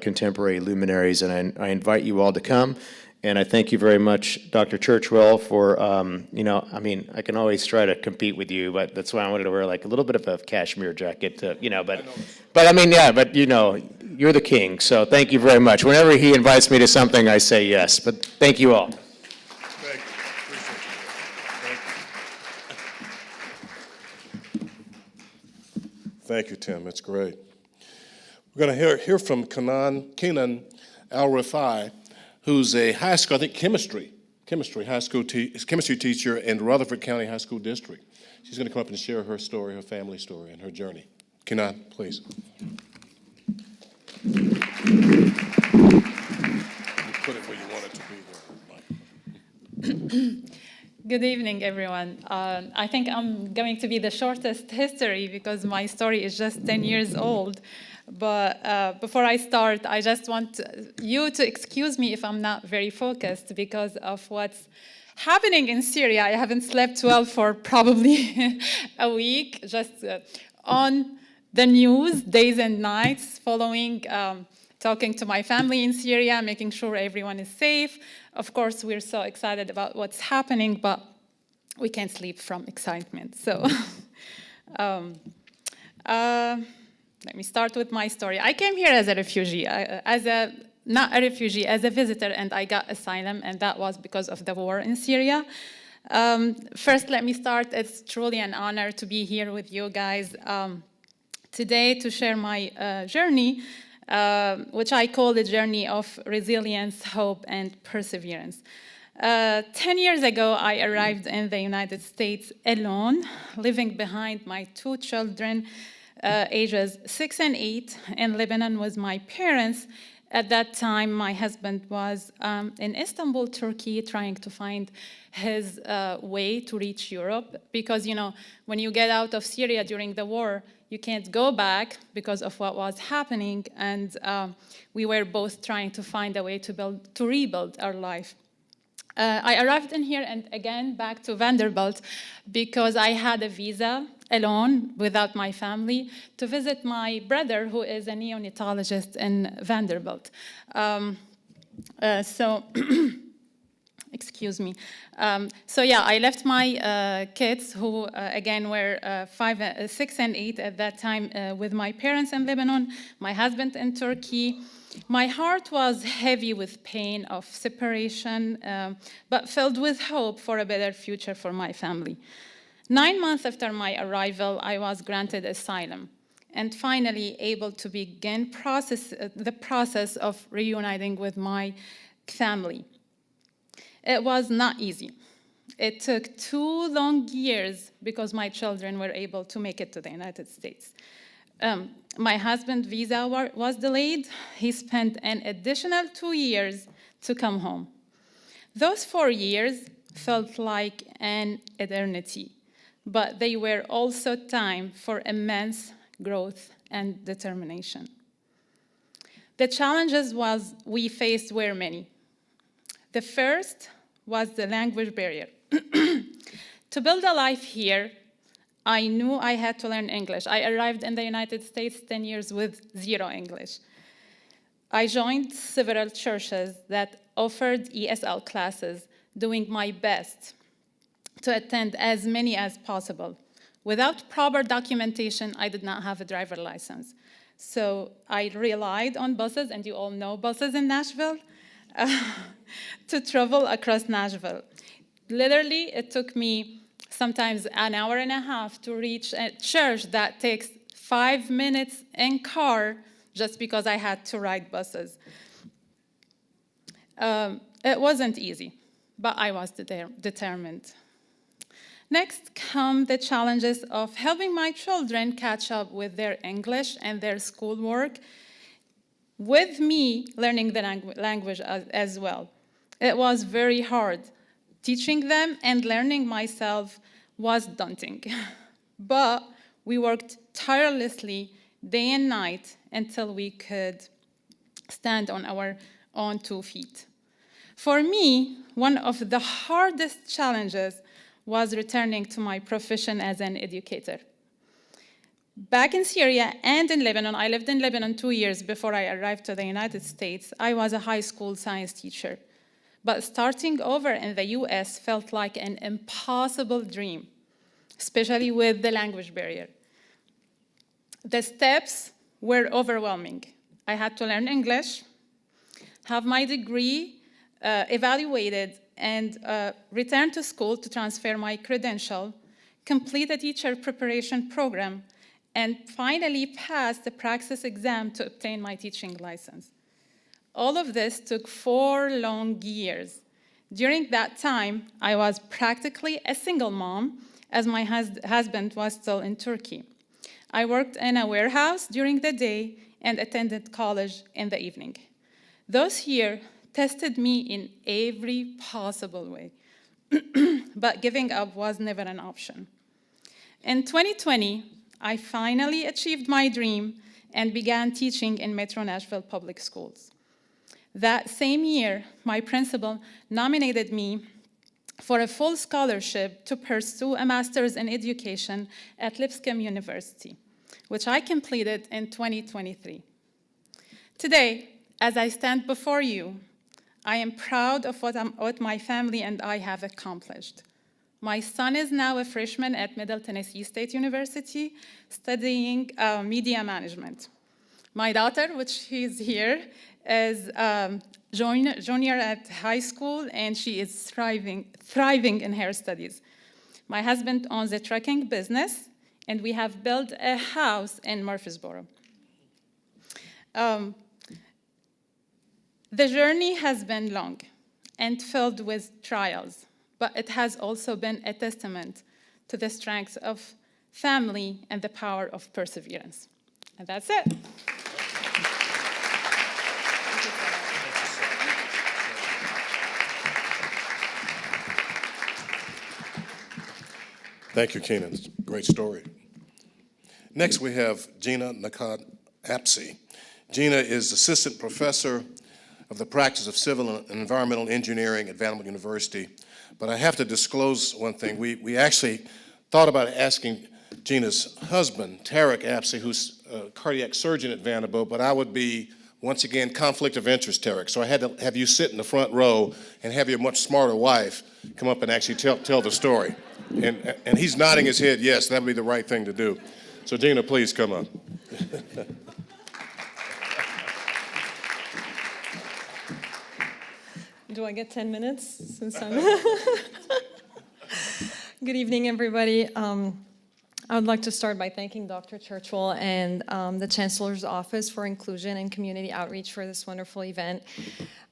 F: contemporary luminaries, and I invite you all to come. And I thank you very much, Dr. Churchwell, for, I can always try to compete with you, but that's why I wanted to wear a little bit of a cashmere jacket, but you're the king, so thank you very much. Whenever he invites me to something, I say yes, but thank you all.
B: Thank you. Thank you, Tim. That's great. We're going to hear from Kenan Al-Rafai, who's a high school, I think chemistry teacher in Rutherford County High School District. She's going to come up and share her story, her family story, and her journey. Kenan, please. Put it where you want it to be there.
G: Good evening, everyone. I think I'm going to be the shortest history because my story is just 10 years old. But before I start, I just want you to excuse me if I'm not very focused because of what's happening in Syria. I haven't slept well for probably a week, just on the news, days and nights, following, talking to my family in Syria, making sure everyone is safe. Of course, we're so excited about what's happening, but we can't sleep from excitement. So let me start with my story. I came here as a refugee, not a refugee, as a visitor, and I got asylum, and that was because of the war in Syria. First, let me start. It's truly an honor to be here with you guys today to share my journey, which I call the journey of resilience, hope, and perseverance. 10 years ago, I arrived in the United States alone, living behind my 2 children, ages 6 and 8, in Lebanon with my parents. At that time, my husband was in Istanbul, Turkey, trying to find his way to reach Europe. Because, when you get out of Syria during the war, you can't go back because of what was happening. And we were both trying to find a way to rebuild our life. I arrived in here and again back to Vanderbilt because I had a visa alone without my family to visit my brother who is a neonatologist in Vanderbilt. Excuse me. I left my kids who again were 6 and 8 at that time with my parents in Lebanon, my husband in Turkey. My heart was heavy with pain of separation, but filled with hope for a better future for my family. 9 months after my arrival, I was granted asylum and finally able to begin the process of reuniting with my family. It was not easy. It took 2 long years because my children were able to make it to the United States. My husband's visa was delayed. He spent an additional 2 years to come home. Those 4 years felt like an eternity, but they were also time for immense growth and determination. The challenges we faced were many. The first was the language barrier. To build a life here, I knew I had to learn English. I arrived in the United States 10 years with 0 English. I joined several churches that offered ESL classes, doing my best to attend as many as possible. Without proper documentation, I did not have a driver license. So I relied on buses, and you all know buses in Nashville, to travel across Nashville. Literally, it took me sometimes an hour and a half to reach a church that takes 5 minutes in car just because I had to ride buses. It wasn't easy, but I was determined. Next come the challenges of helping my children catch up with their English and their schoolwork, with me learning the language as well. It was very hard. Teaching them and learning myself was daunting. But we worked tirelessly day and night until we could stand on our own 2 feet. For me, one of the hardest challenges was returning to my profession as an educator. Back in Syria and in Lebanon, I lived in Lebanon 2 years before I arrived to the United States. I was a high school science teacher. But starting over in the US felt like an impossible dream, especially with the language barrier. The steps were overwhelming. I had to learn English, have my degree evaluated, and return to school to transfer my credential, complete a teacher preparation program, and finally pass the praxis exam to obtain my teaching license. All of this took 4 long years. During that time, I was practically a single mom, as my husband was still in Turkey. I worked in a warehouse during the day and attended college in the evening. Those years tested me in every possible way, but giving up was never an option. In 2020, I finally achieved my dream and began teaching in Metro Nashville Public Schools. That same year, my principal nominated me for a full scholarship to pursue a master's in education at Lipscomb University, which I completed in 2023. Today, as I stand before you, I am proud of what my family and I have accomplished. My son is now a freshman at Middle Tennessee State University studying media management. My daughter, which is here, is junior at high school, and she is thriving in her studies. My husband owns a trucking business, and we have built a house in Murfreesboro. The journey has been long and filled with trials, but it has also been a testament to the strength of family and the power of perseverance. And that's it.
B: Thank you, Keenan. It's a great story. Next, we have Gina Nakad-Apsi. Gina is Assistant Professor of the Practice of Civil and Environmental Engineering at Vanderbilt University. But I have to disclose one thing. We actually thought about asking Gina's husband, Tarek Apsi, who's a cardiac surgeon at Vanderbilt, but I would be, once again, conflict of interest, Tarek. So I had to have you sit in the front row and have your much smarter wife come up and actually tell the story. And he's nodding his head, yes, that would be the right thing to do. So Gina, please come up.
H: Do I get 10 minutes since I'm... Good evening, everybody. I would like to start by thanking Dr. Churchwell and the Chancellor's Office for Inclusion and Community Outreach for this wonderful event,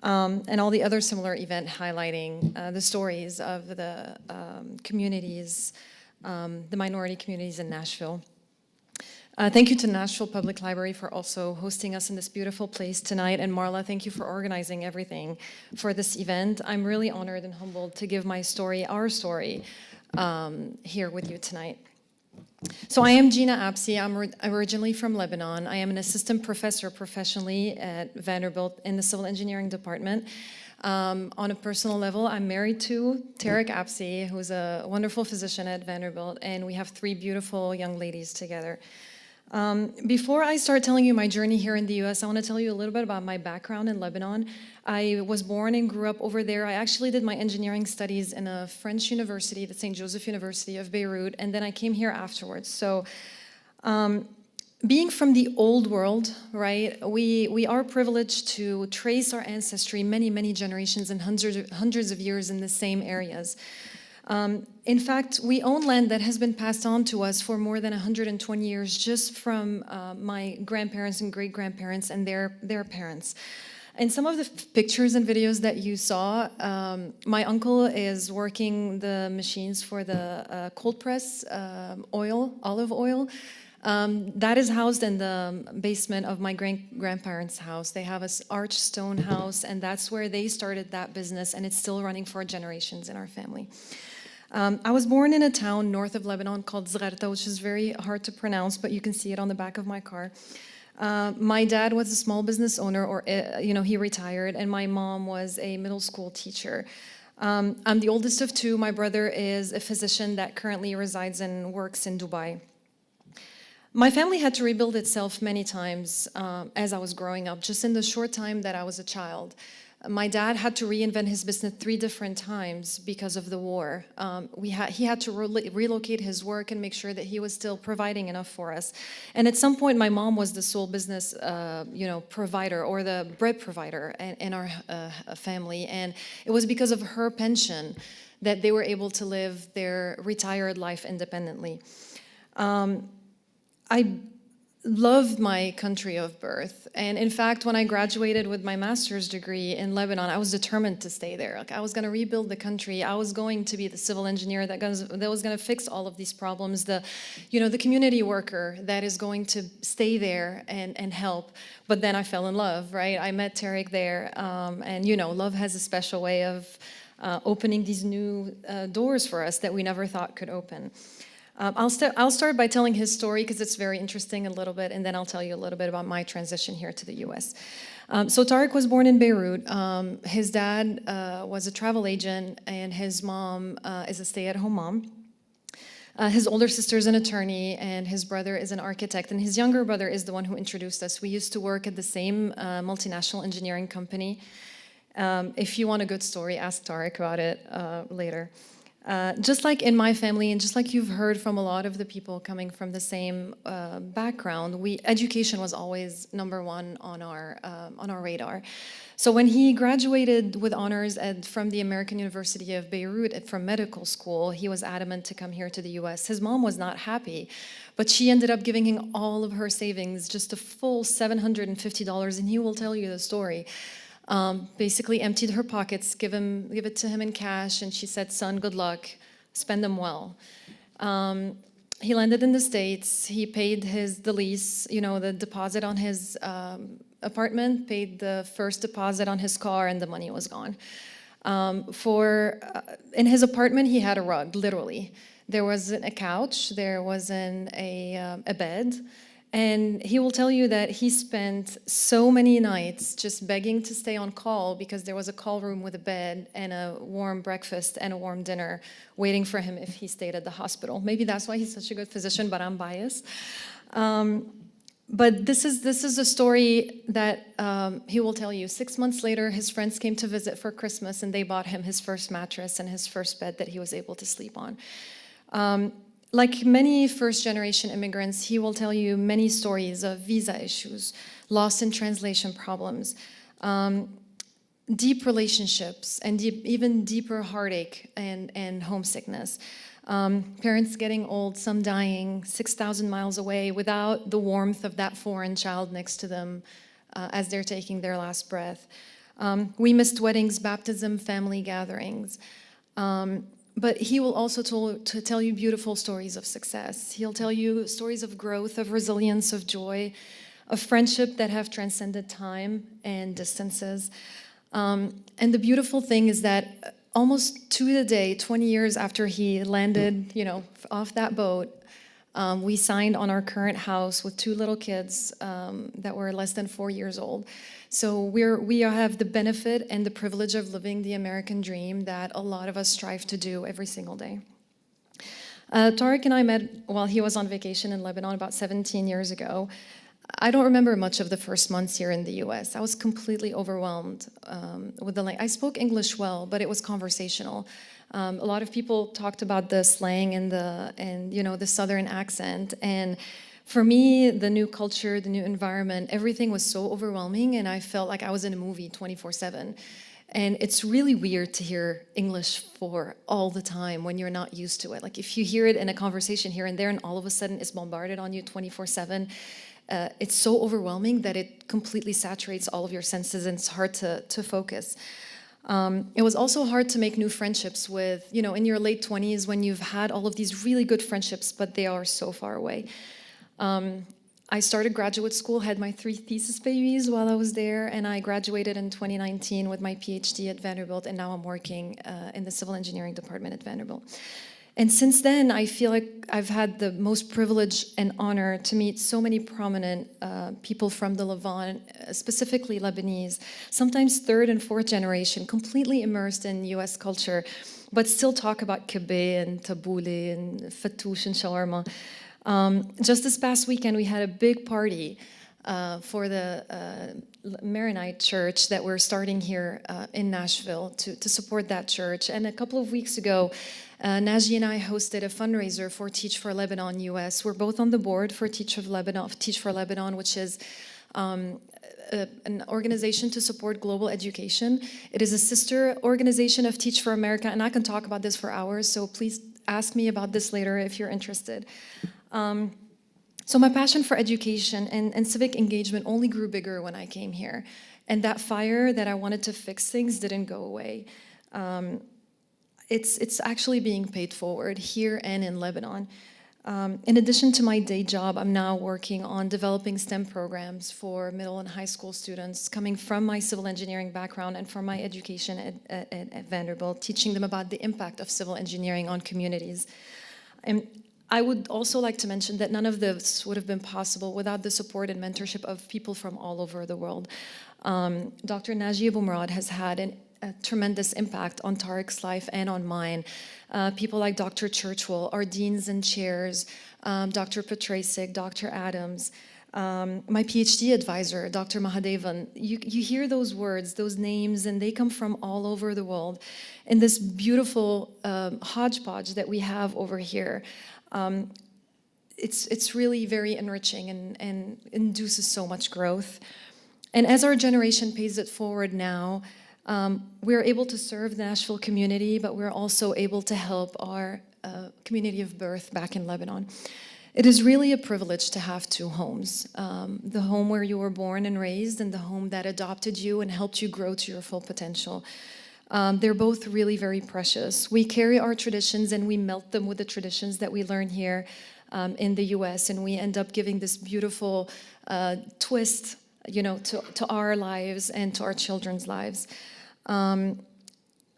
H: and all the other similar event highlighting the stories of the communities, the minority communities in Nashville. Thank you to Nashville Public Library for also hosting us in this beautiful place tonight. And Marla, thank you for organizing everything for this event. I'm really honored and humbled to give my story, our story, here with you tonight. So I am Gina Apsi. I'm originally from Lebanon. I am an assistant professor professionally at Vanderbilt in the civil engineering department. On a personal level, I'm married to Tarek Apsi, who's a wonderful physician at Vanderbilt, and we have 3 beautiful young ladies together. Before I start telling you my journey here in the US, I want to tell you a little bit about my background in Lebanon. I was born and grew up over there. I actually did my engineering studies in a French university, the St. Joseph University of Beirut, and then I came here afterwards. So being from the old world, right, we are privileged to trace our ancestry many, many generations and hundreds of years in the same areas. In fact, we own land that has been passed on to us for more than 120 years just from my grandparents and great-grandparents and their parents. In some of the pictures and videos that you saw, my uncle is working the machines for the cold press olive oil. That is housed in the basement of my grandparents' house. They have an arched stone house, and that's where they started that business, and it's still running for generations in our family. I was born in a town north of Lebanon called Zgharta, which is very hard to pronounce, but you can see it on the back of my car. My dad was a small business owner, or he retired, and my mom was a middle school teacher. I'm the oldest of two. My brother is a physician that currently resides and works in Dubai. My family had to rebuild itself many times as I was growing up, just in the short time that I was a child. My dad had to reinvent his business 3 different times because of the war. He had to relocate his work and make sure that he was still providing enough for us. And at some point, my mom was the sole business, provider, or the bread provider in our family. And it was because of her pension that they were able to live their retired life independently. I loved my country of birth. And in fact, when I graduated with my master's degree in Lebanon, I was determined to stay there. Like, I was going to rebuild the country. I was going to be the civil engineer that was going to fix all of these problems, the community worker that is going to stay there and help. But then I fell in love, right? I met Tarek there. And love has a special way of opening these new doors for us that we never thought could open. I'll start by telling his story because it's very interesting a little bit, and then I'll tell you a little bit about my transition here to the U.S. So Tarek was born in Beirut. His dad was a travel agent, and his mom is a stay-at-home mom. His older sister is an attorney, and his brother is an architect, and his younger brother is the one who introduced us. We used to work at the same multinational engineering company. If you want a good story, ask Tarek about it later. Just like in my family, and just like you've heard from a lot of the people coming from the same background, education was always number one on our radar. So when he graduated with honors from the American University of Beirut from medical school, he was adamant to come here to the U.S. His mom was not happy, but she ended up giving him all of her savings, just a full $750, and he will tell you the story. Basically emptied her pockets, give it to him in cash, and she said, "Son, good luck, spend them well." He landed in the States. He paid the lease, the deposit on his apartment, paid the first deposit on his car, and the money was gone. In his apartment, he had a rug, literally. There wasn't a couch, there wasn't a bed. And he will tell you that he spent so many nights just begging to stay on call because there was a call room with a bed and a warm breakfast and a warm dinner waiting for him if he stayed at the hospital. Maybe that's why he's such a good physician, but I'm biased. But this is a story that he will tell you. 6 months later, his friends came to visit for Christmas, and they bought him his first mattress and his first bed that he was able to sleep on. Like many first-generation immigrants, he will tell you many stories of visa issues, lost in translation problems, deep relationships, and even deeper heartache and homesickness. Parents getting old, some dying 6,000 miles away without the warmth of that foreign child next to them as they're taking their last breath. We missed weddings, baptism, family gatherings. But he will also tell you beautiful stories of success. He'll tell you stories of growth, of resilience, of joy, of friendship that have transcended time and distances. And the beautiful thing is that almost to the day, 20 years after he landed, off that boat, we signed on our current house with 2 little kids that were less than 4 years old. So we have the benefit and the privilege of living the American dream that a lot of us strive to do every single day. Tarek and I met while he was on vacation in Lebanon about 17 years ago. I don't remember much of the first months here in the U.S. I was completely overwhelmed with the language. I spoke English well, but it was conversational. A lot of people talked about the slang and the Southern accent, and for me, the new culture, the new environment, everything was so overwhelming, and I felt like I was in a movie 24/7. And it's really weird to hear English for all the time when you're not used to it. Like, if you hear it in a conversation here and there, and all of a sudden it's bombarded on you 24/7, it's so overwhelming that it completely saturates all of your senses, and it's hard to focus. It was also hard to make new friendships with, in your late 20s when you've had all of these really good friendships, but they are so far away. I started graduate school, had my 3 thesis babies while I was there, and I graduated in 2019 with my PhD at Vanderbilt, and now I'm working in the civil engineering department at Vanderbilt. And since then, I feel like I've had the most privilege and honor to meet so many prominent people from the Levant, specifically Lebanese, sometimes third and fourth generation, completely immersed in US culture, but still talk about kibbeh and tabbouleh and fattoush and shawarma. Just this past weekend, we had a big party for the Maronite church that we're starting here in Nashville to support that church. And a couple of weeks ago, Naji and I hosted a fundraiser for Teach for Lebanon US. We're both on the board for Teach for Lebanon, which is an organization to support global education. It is a sister organization of Teach for America, and I can talk about this for hours, so please ask me about this later if you're interested. So my passion for education and civic engagement only grew bigger when I came here. And that fire that I wanted to fix things didn't go away. It's actually being paid forward here and in Lebanon. In addition to my day job, I'm now working on developing STEM programs for middle and high school students coming from my civil engineering background and from my education at Vanderbilt, teaching them about the impact of civil engineering on communities. And I would also like to mention that none of this would have been possible without the support and mentorship of people from all over the world. Dr. Naji Abumrad has had a tremendous impact on Turks' life and on mine. People like Dr. Churchwell, our deans and chairs, Dr. Petrasik, Dr. Adams, my PhD advisor, Dr. Mahadevan. You hear those words, those names, and they come from all over the world. In this beautiful hodgepodge that we have over here, it's really very enriching and induces so much growth. And as our generation pays it forward now, we're able to serve the Nashville community, but we're also able to help our community of birth back in Lebanon. It is really a privilege to have two homes, the home where you were born and raised and the home that adopted you and helped you grow to your full potential. They're both really very precious. We carry our traditions and we melt them with the traditions that we learn here in the US, and we end up giving this beautiful twist, to our lives and to our children's lives. I'm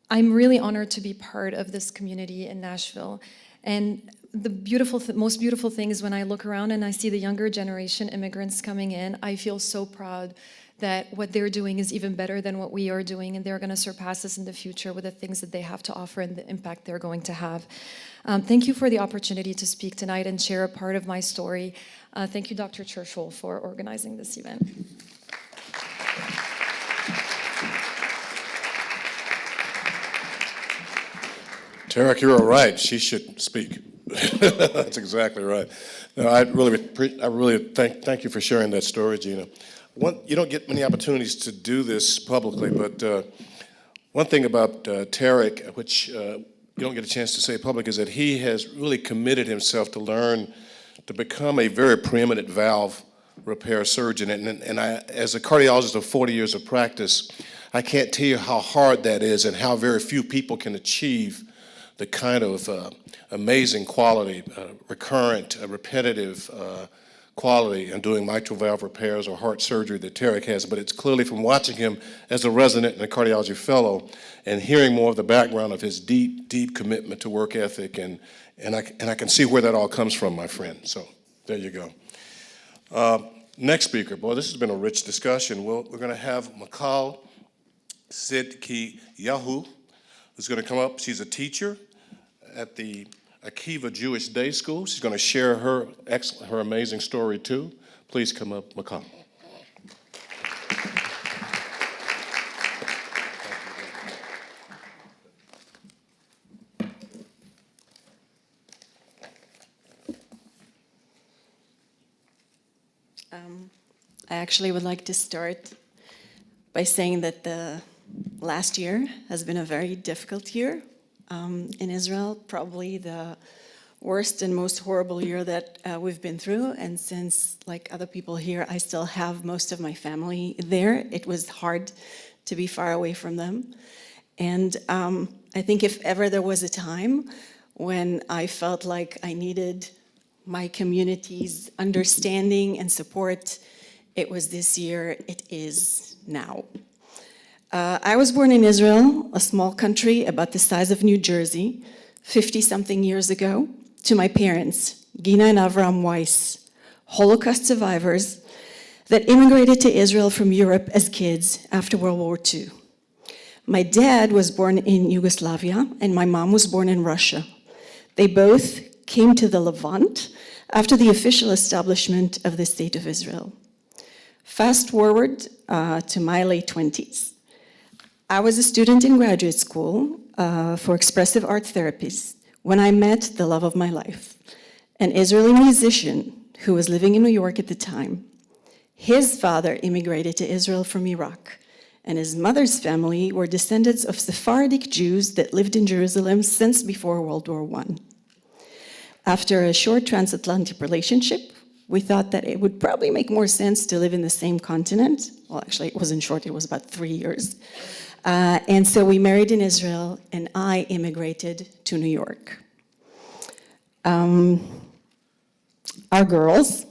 H: really honored to be part of this community in Nashville. And the most beautiful thing is when I look around and I see the younger generation immigrants coming in, I feel so proud that what they're doing is even better than what we are doing, and they're going to surpass us in the future with the things that they have to offer and the impact they're going to have. Thank you for the opportunity to speak tonight and share a part of my story. Thank you, Dr. Churchwell, for organizing this event.
B: Tarek, you're all right. She should speak. That's exactly right. No, I really thank you for sharing that story, Gina. You don't get many opportunities to do this publicly, but one thing about Tarek, which you don't get a chance to say public, is that he has really committed himself to learn to become a very preeminent valve repair surgeon. And I, as a cardiologist of 40 years of practice, I can't tell you how hard that is and how very few people can achieve the kind of amazing quality, recurrent, repetitive quality in doing mitral valve repairs or heart surgery that Tarek has. But it's clearly from watching him as a resident and a cardiology fellow and hearing more of the background of his deep, deep commitment to work ethic, and I can see where that all comes from, my friend. So there you go. Next speaker, boy, this has been a rich discussion. We're going to have Makal Sidki Yahu, who's going to come up. She's a teacher at the Akiva Jewish Day School. She's going to share her amazing story too. Please come up, Makal.
I: I actually would like to start by saying that the last year has been a very difficult year in Israel, probably the worst and most horrible year that we've been through. And since, like other people here, I still have most of my family there, it was hard to be far away from them. And I think if ever there was a time when I felt like I needed my community's understanding and support, it was this year. It is now. I was born in Israel, a small country about the size of New Jersey, 50-something years ago, to my parents, Gina and Avram Weiss, Holocaust survivors that immigrated to Israel from Europe as kids after World War II. My dad was born in Yugoslavia, and my mom was born in Russia. They both came to the Levant after the official establishment of the State of Israel. Fast forward to my late 20s. I was a student in graduate school for expressive art therapies when I met the love of my life, an Israeli musician who was living in New York at the time. His father immigrated to Israel from Iraq, and his mother's family were descendants of Sephardic Jews that lived in Jerusalem since before World War I. After a short transatlantic relationship, we thought that it would probably make more sense to live in the same continent. Well, actually, it wasn't short, it was about 3 years. And so we married in Israel, and I immigrated to New York. Our girls,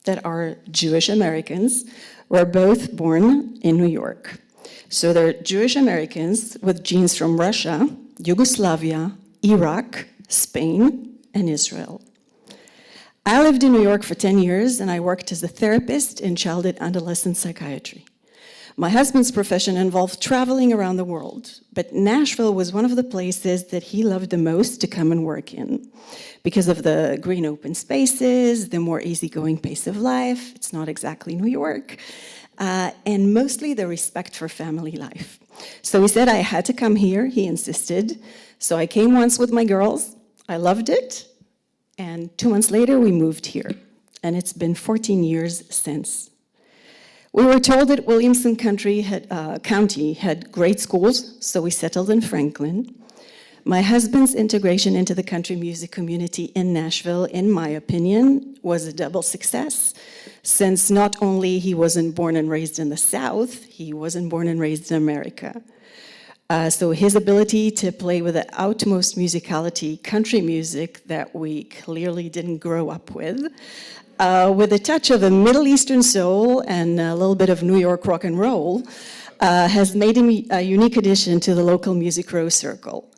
I: that are Jewish Americans, were both born in New York. So they're Jewish Americans with genes from Russia, Yugoslavia, Iraq, Spain, and Israel. I lived in New York for 10 years, and I worked as a therapist in child and adolescent psychiatry. My husband's profession involved traveling around the world, but Nashville was one of the places that he loved the most to come and work in because of the green open spaces, the more easygoing pace of life. It's not exactly New York, and mostly the respect for family life. So he said I had to come here, he insisted. So I came once with my girls, I loved it, and 2 months later we moved here, and it's been 14 years since. We were told that Williamson County had great schools, so we settled in Franklin. My husband's integration into the country music community in Nashville, in my opinion, was a double success, since not only he wasn't born and raised in the South, he wasn't born and raised in America. So his ability to play with the utmost musicality, country music that we clearly didn't grow up with a touch of a Middle Eastern soul and a little bit of New York rock and roll, has made him a unique addition to the local Music Row circle.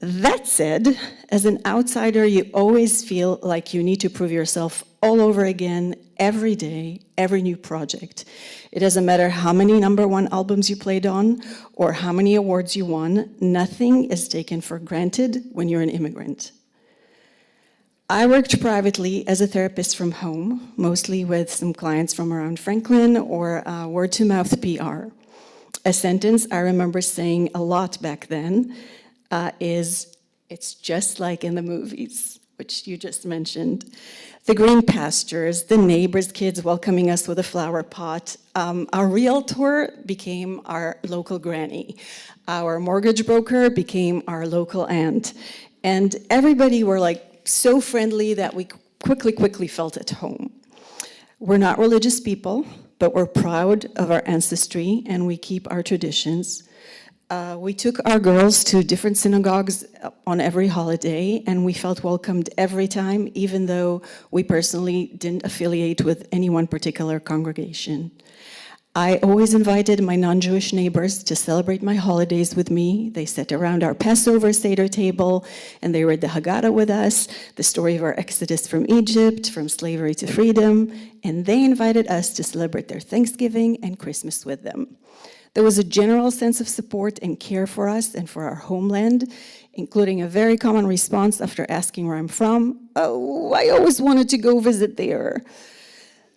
I: That said, as an outsider, you always feel like you need to prove yourself all over again, every day, every new project. It doesn't matter how many #1 albums you played on or how many awards you won, nothing is taken for granted when you're an immigrant. I worked privately as a therapist from home, mostly with some clients from around Franklin or word-to-mouth PR. A sentence I remember saying a lot back then is, "It's just like in the movies," which you just mentioned. The green pastures, the neighbors' kids welcoming us with a flower pot. Our realtor became our local granny. Our mortgage broker became our local aunt. And everybody were like so friendly that we quickly felt at home. We're not religious people, but we're proud of our ancestry and we keep our traditions. We took our girls to different synagogues on every holiday, and we felt welcomed every time, even though we personally didn't affiliate with any one particular congregation. I always invited my non-Jewish neighbors to celebrate my holidays with me. They sat around our Passover Seder table, and they read the Haggadah with us, the story of our exodus from Egypt, from slavery to freedom, and they invited us to celebrate their Thanksgiving and Christmas with them. There was a general sense of support and care for us and for our homeland, including a very common response after asking where I'm from. "Oh, I always wanted to go visit there."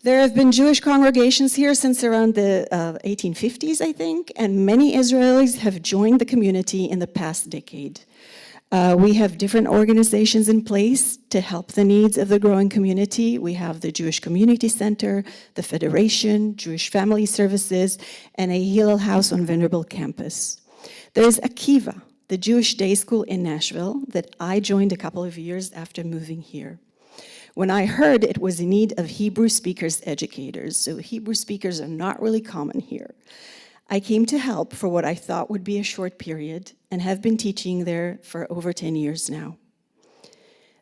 I: There have been Jewish congregations here since around the 1850s, I think, and many Israelis have joined the community in the past decade. We have different organizations in place to help the needs of the growing community. We have the Jewish Community Center, the Federation, Jewish Family Services, and a Hillel House on Vanderbilt campus. There is Akiva, the Jewish day school in Nashville, that I joined a couple of years after moving here. When I heard it was in need of Hebrew speakers educators, so Hebrew speakers are not really common here, I came to help for what I thought would be a short period and have been teaching there for over 10 years now.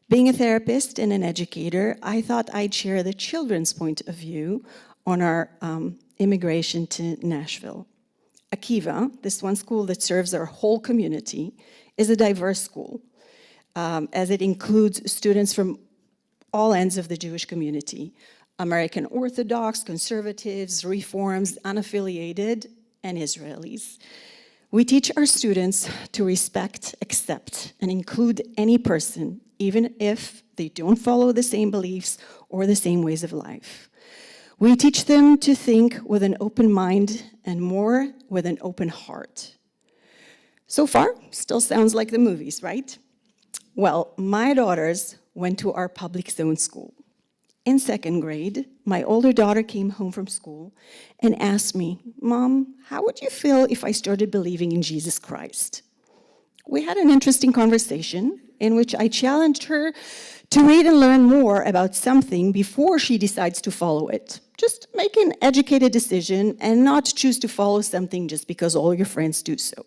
I: Being a therapist and an educator, I thought I'd share the children's point of view on our immigration to Nashville. Akiva, this one school that serves our whole community, is a diverse school. as it includes students from all ends of the Jewish community: American Orthodox, conservatives, reforms, unaffiliated, and Israelis. We teach our students to respect, accept, and include any person, even if they don't follow the same beliefs or the same ways of life. We teach them to think with an open mind and more with an open heart. So far, still sounds like the movies, right? Well, my daughters went to our public zone school. In second grade, my older daughter came home from school and asked me, "Mom, how would you feel if I started believing in Jesus Christ?" We had an interesting conversation in which I challenged her to read and learn more about something before she decides to follow it. Just make an educated decision and not choose to follow something just because all your friends do so.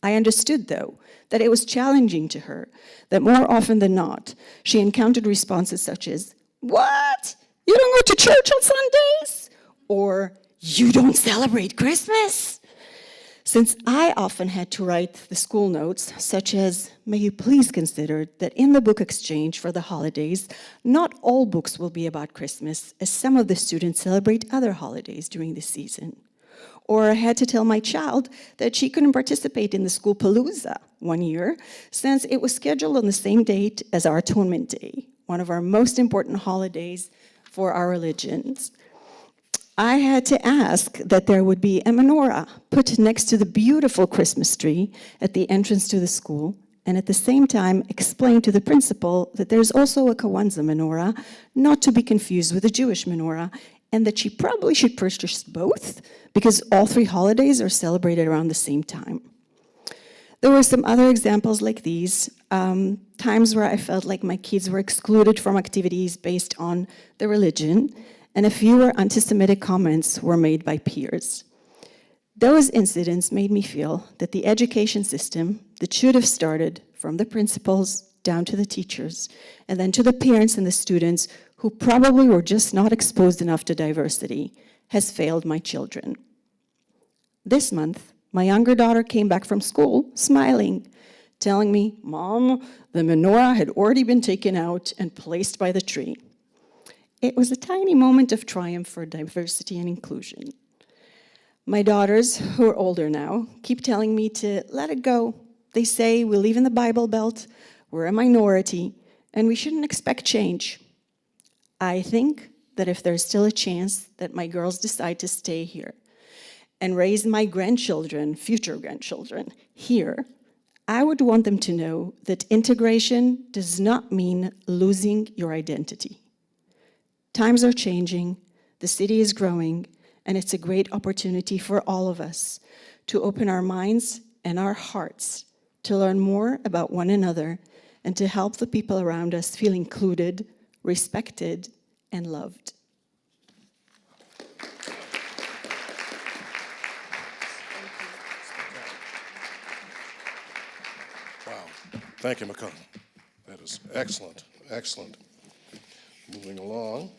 I: I understood, though, that it was challenging to her, that more often than not, she encountered responses such as, "What? You don't go to church on Sundays?" Or, "You don't celebrate Christmas?" Since I often had to write the school notes, such as, "May you please consider that in the book exchange for the holidays, not all books will be about Christmas, as some of the students celebrate other holidays during the season." Or I had to tell my child that she couldn't participate in the school palooza one year, since it was scheduled on the same date as our Atonement Day, one of our most important holidays for our religions. I had to ask that there would be a menorah put next to the beautiful Christmas tree at the entrance to the school, and at the same time explain to the principal that there's also a Kwanzaa menorah, not to be confused with a Jewish menorah, and that she probably should purchase both because all three holidays are celebrated around the same time. There were some other examples like these, times where I felt like my kids were excluded from activities based on their religion, and a few anti-Semitic comments were made by peers. Those incidents made me feel that the education system that should have started from the principals down to the teachers, and then to the parents and the students who probably were just not exposed enough to diversity, has failed my children. This month, my younger daughter came back from school smiling, telling me, "Mom, the menorah had already been taken out and placed by the tree." It was a tiny moment of triumph for diversity and inclusion. My daughters, who are older now, keep telling me to let it go. They say we live in the Bible Belt, we're a minority, and we shouldn't expect change. I think that if there's still a chance that my girls decide to stay here and raise my grandchildren, future grandchildren, here, I would want them to know that integration does not mean losing your identity. Times are changing, the city is growing, and it's a great opportunity for all of us to open our minds and our hearts to learn more about one another and to help the people around us feel included, respected, and loved.
B: Wow. Thank you, McCullough. That is excellent, excellent. Moving along.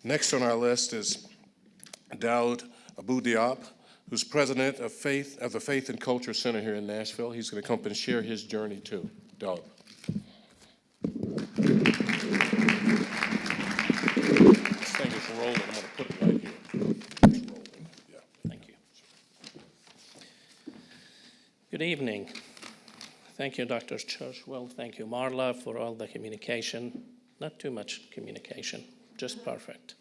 B: Next on our list is Daoud Abu Diab, who's president of the Faith and Culture Center here in Nashville. He's going to come up and share his journey too. Daoud. This thing is rolling. I'm going to put it right here. It's rolling. Yeah.
J: Thank you. Good evening. Thank you, Dr. Churchwell. Thank you, Marla, for all the communication. Not too much communication, just perfect.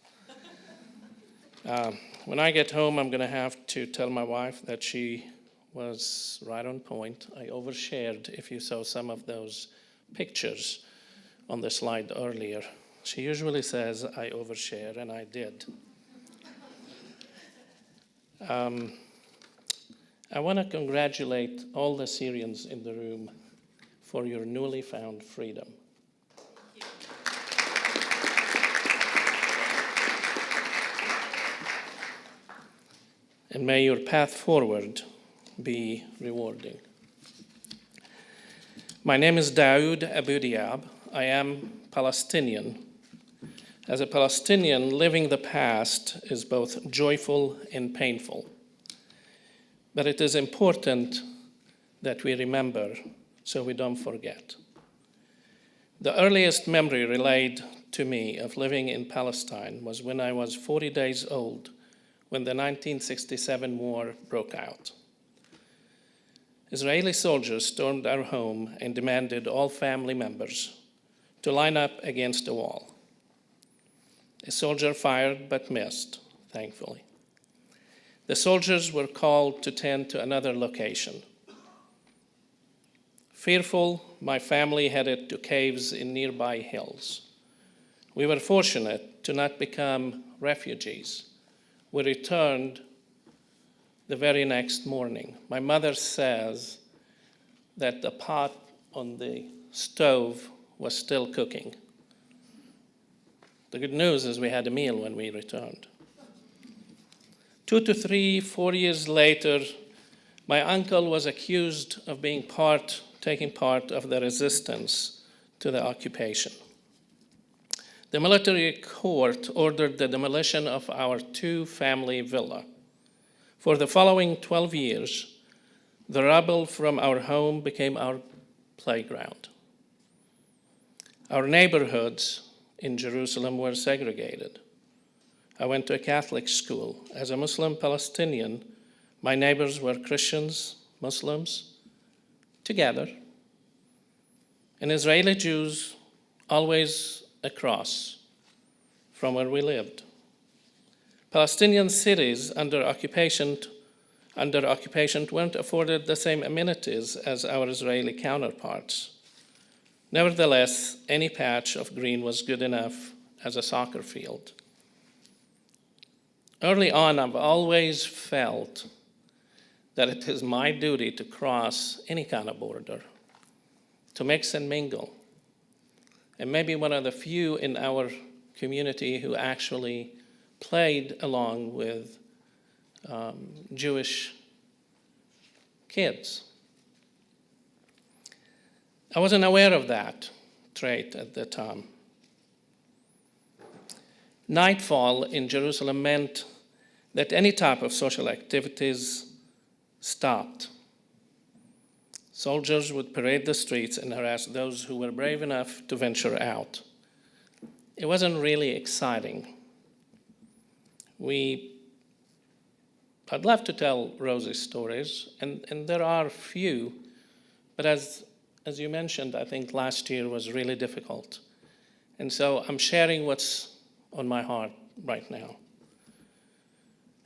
J: When I get home, I'm going to have to tell my wife that she was right on point. I overshared, if you saw some of those pictures on the slide earlier. She usually says I overshare, and I did. I want to congratulate all the Syrians in the room for your newly found freedom. And may your path forward be rewarding. My name is Daoud Abu Diab. I am Palestinian. As a Palestinian, living the past is both joyful and painful. But it is important that we remember so we don't forget. The earliest memory relayed to me of living in Palestine was when I was 40 days old, when the 1967 war broke out. Israeli soldiers stormed our home and demanded all family members to line up against a wall. A soldier fired but missed, thankfully. The soldiers were called to tend to another location. Fearful, my family headed to caves in nearby hills. We were fortunate to not become refugees. We returned the very next morning. My mother says that the pot on the stove was still cooking. The good news is we had a meal when we returned. 2 to 3, 4 years later, my uncle was accused of taking part of the resistance to the occupation. The military court ordered the demolition of our two-family villa. For the following 12 years, the rubble from our home became our playground. Our neighborhoods in Jerusalem were segregated. I went to a Catholic school. As a Muslim Palestinian, my neighbors were Christians, Muslims, together, and Israeli Jews always across from where we lived. Palestinian cities under occupation weren't afforded the same amenities as our Israeli counterparts. Nevertheless, any patch of green was good enough as a soccer field. Early on, I've always felt that it is my duty to cross any kind of border, to mix and mingle. And maybe one of the few in our community who actually played along with Jewish kids. I wasn't aware of that trait at the time. Nightfall in Jerusalem meant that any type of social activities stopped. Soldiers would parade the streets and harass those who were brave enough to venture out. It wasn't really exciting. I'd love to tell Rosie's stories, and there are few, but as you mentioned, I think last year was really difficult. And so I'm sharing what's on my heart right now.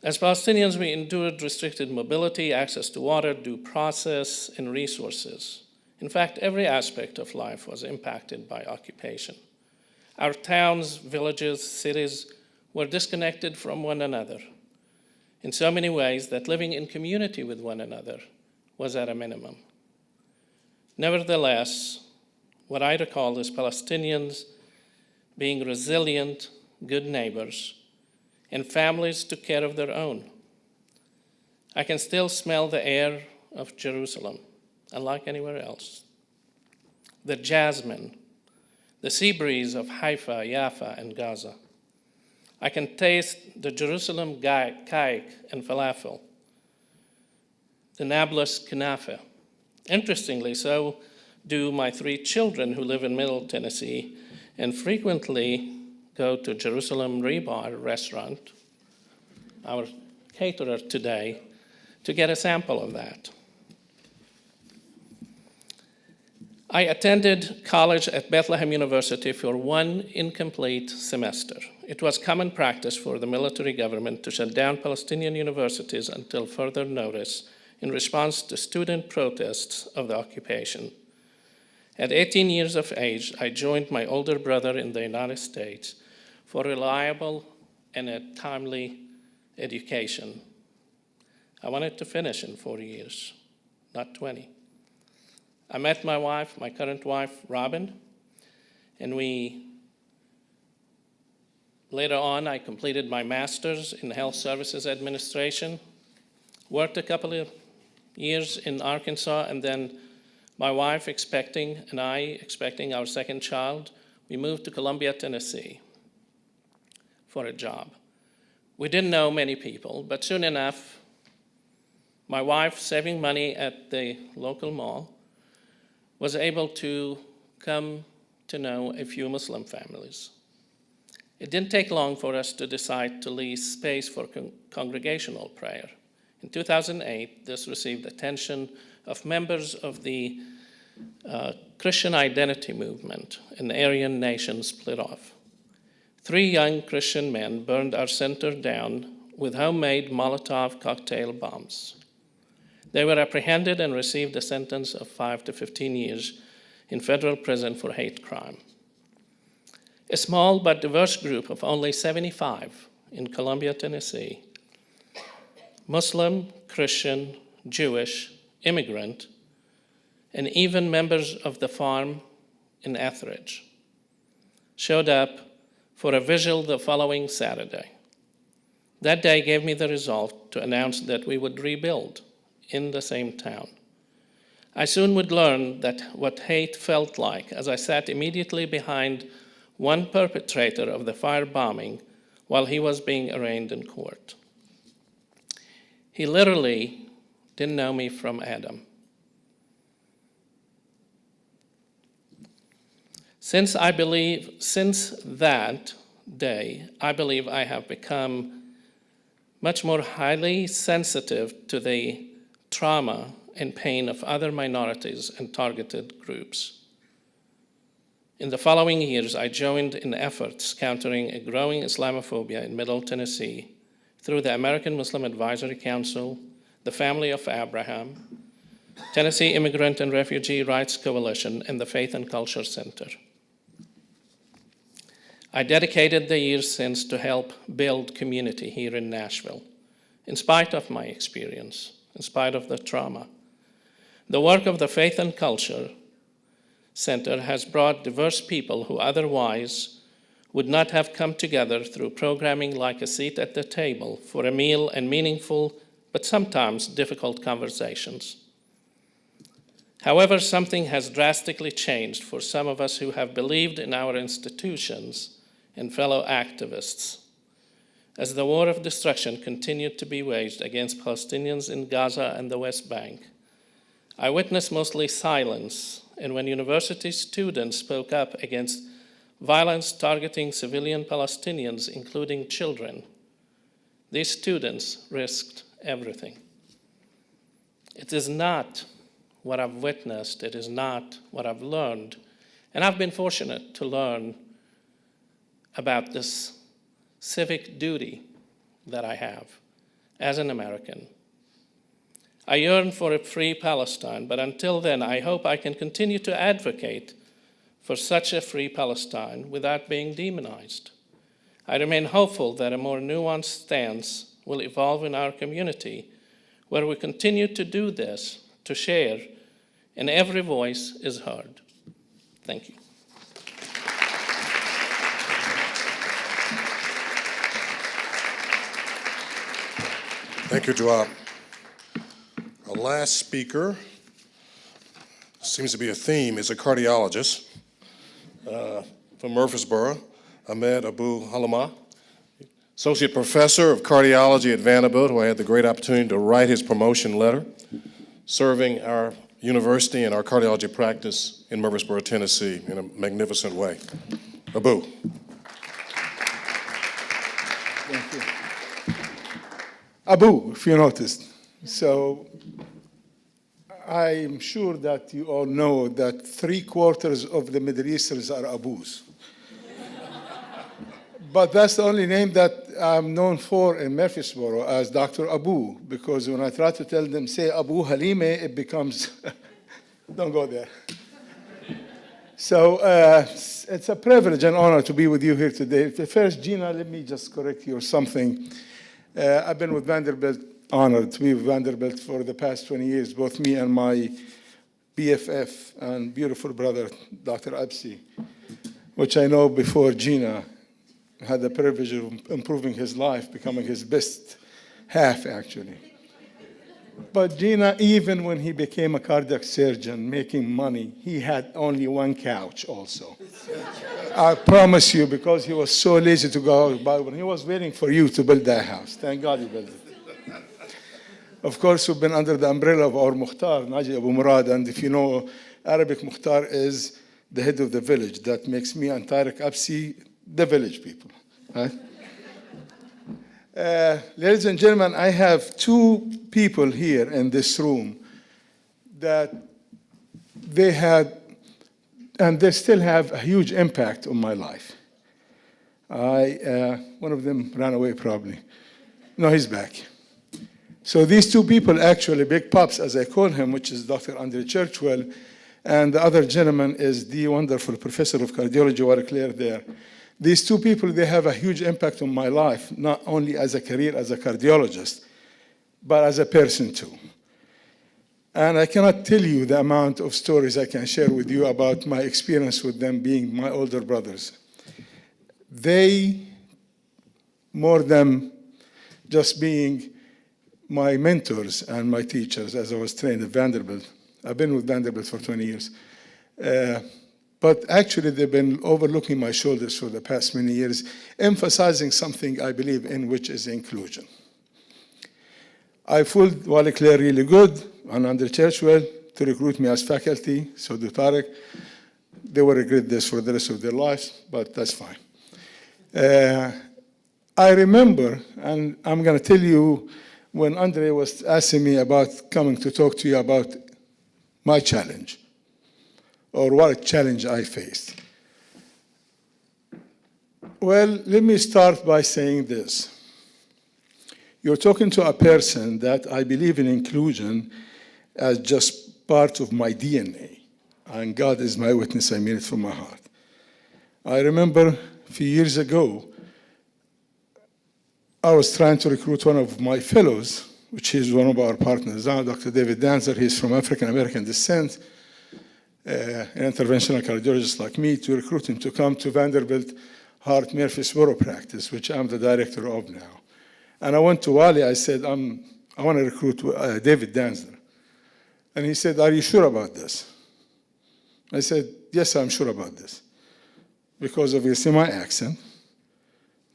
J: As Palestinians, we endured restricted mobility, access to water, due process, and resources. In fact, every aspect of life was impacted by occupation. Our towns, villages, cities were disconnected from one another in so many ways that living in community with one another was at a minimum. Nevertheless, what I recall is Palestinians being resilient, good neighbors, and families took care of their own. I can still smell the air of Jerusalem, unlike anywhere else. The jasmine, the sea breeze of Haifa, Jaffa, and Gaza. I can taste the Jerusalem cake and falafel, the Nablus knafe. Interestingly, so do my 3 children who live in Middle Tennessee and frequently go to Jerusalem Rebar restaurant, our caterer today, to get a sample of that. I attended college at Bethlehem University for 1 incomplete semester. It was common practice for the military government to shut down Palestinian universities until further notice in response to student protests of the occupation. At 18 years of age, I joined my older brother in the United States for reliable and a timely education. I wanted to finish in 4 years, not 20. I met my wife, my current wife, Robin, and later on, I completed my master's in Health Services Administration, worked a couple of years in Arkansas, and then my wife and I expecting our second child, we moved to Columbia, Tennessee for a job. We didn't know many people, but soon enough, my wife, saving money at the local mall, was able to come to know a few Muslim families. It didn't take long for us to decide to lease space for congregational prayer. In 2008, this received attention of members of the Christian identity movement, an Aryan nation split off. 3 young Christian men burned our center down with homemade Molotov cocktail bombs. They were apprehended and received a sentence of 5 to 15 years in federal prison for hate crime. A small but diverse group of only 75 in Columbia, Tennessee, Muslim, Christian, Jewish, immigrant, and even members of the farm in Etheridge, showed up for a vigil the following Saturday. That day gave me the resolve to announce that we would rebuild in the same town. I soon would learn that what hate felt like as I sat immediately behind one perpetrator of the firebombing while he was being arraigned in court. He literally didn't know me from Adam. Since that day, I believe I have become much more highly sensitive to the trauma and pain of other minorities and targeted groups. In the following years, I joined in efforts countering a growing Islamophobia in Middle Tennessee through the American Muslim Advisory Council, the Family of Abraham, Tennessee Immigrant and Refugee Rights Coalition, and the Faith and Culture Center. I dedicated the years since to help build community here in Nashville, in spite of my experience, in spite of the trauma. The work of the Faith and Culture Center has brought diverse people who otherwise would not have come together through programming like a seat at the table for a meal and meaningful, but sometimes difficult conversations. However, something has drastically changed for some of us who have believed in our institutions and fellow activists. As the war of destruction continued to be waged against Palestinians in Gaza and the West Bank, I witnessed mostly silence, and when university students spoke up against violence targeting civilian Palestinians, including children, these students risked everything. It is not what I've witnessed, it is not what I've learned, and I've been fortunate to learn about this civic duty that I have as an American. I yearn for a free Palestine, but until then, I hope I can continue to advocate for such a free Palestine without being demonized. I remain hopeful that a more nuanced stance will evolve in our community where we continue to do this, to share, and every voice is heard. Thank you.
B: Thank you, Joab. Our last speaker, seems to be a theme, is a cardiologist from Murfreesboro, Ahmed Abu Halama, Associate Professor of Cardiology at Vanderbilt, who I had the great opportunity to write his promotion letter, serving our university and our cardiology practice in Murfreesboro, Tennessee, in a magnificent way. Abu.
K: Thank you. Abu, if you noticed. So I'm sure that you all know that 3/4 of the Middle Easterners are Abus. But that's the only name that I'm known for in Murfreesboro as Dr. Abu, because when I try to tell them, say Abu Halime, it becomes, don't go there. So it's a privilege and honor to be with you here today. First, Gina, let me just correct you or something. I've been with Vanderbilt, honored to be with Vanderbilt for the past 20 years, both me and my BFF and beautiful brother, Dr. Absi, which I know before Gina had the privilege of improving his life, becoming his best half, actually. But Gina, even when he became a cardiac surgeon, making money, he had only one couch also. I promise you, because he was so lazy to go out buy one. He was waiting for you to build that house. Thank God you built it. Of course, we've been under the umbrella of our Mukhtar, Naji Abu Murad, and if you know Arabic, Mukhtar is the head of the village. That makes me and Tariq Absi the village people, right? Ladies and gentlemen, I have two people here in this room that they had, and they still have a huge impact on my life. One of them ran away probably. No, he's back. So these two people, actually, Big Pops, as I call him, which is Dr. André Churchwell, and the other gentleman is the wonderful professor of cardiology, Warren there. These two people, they have a huge impact on my life, not only as a career as a cardiologist, but as a person too. And I cannot tell you the amount of stories I can share with you about my experience with them being my older brothers. They, more than just being my mentors and my teachers as I was trained at Vanderbilt. I've been with Vanderbilt for 20 years. But actually, they've been overlooking my shoulders for the past many years, emphasizing something I believe in, which is inclusion. I fooled Wally Claire really good and under Churchwell to recruit me as faculty, so do Tariq. They will regret this for the rest of their lives, but that's fine. I remember, and I'm going to tell you, when André was asking me about coming to talk to you about my challenge, or what challenge I faced. Well, let me start by saying this. You're talking to a person that I believe in inclusion as just part of my DNA, and God is my witness, I mean it from my heart. I remember a few years ago, I was trying to recruit one of my fellows, which is one of our partners now, Dr. David Danzer. He's from African-American descent, an interventional cardiologist like me, to recruit him to come to Vanderbilt Heart Murfreesboro practice, which I'm the director of now. And I went to Wally, I said, I want to recruit David Danzer. And he said, are you sure about this? I said, yes, I'm sure about this. Because obviously my accent.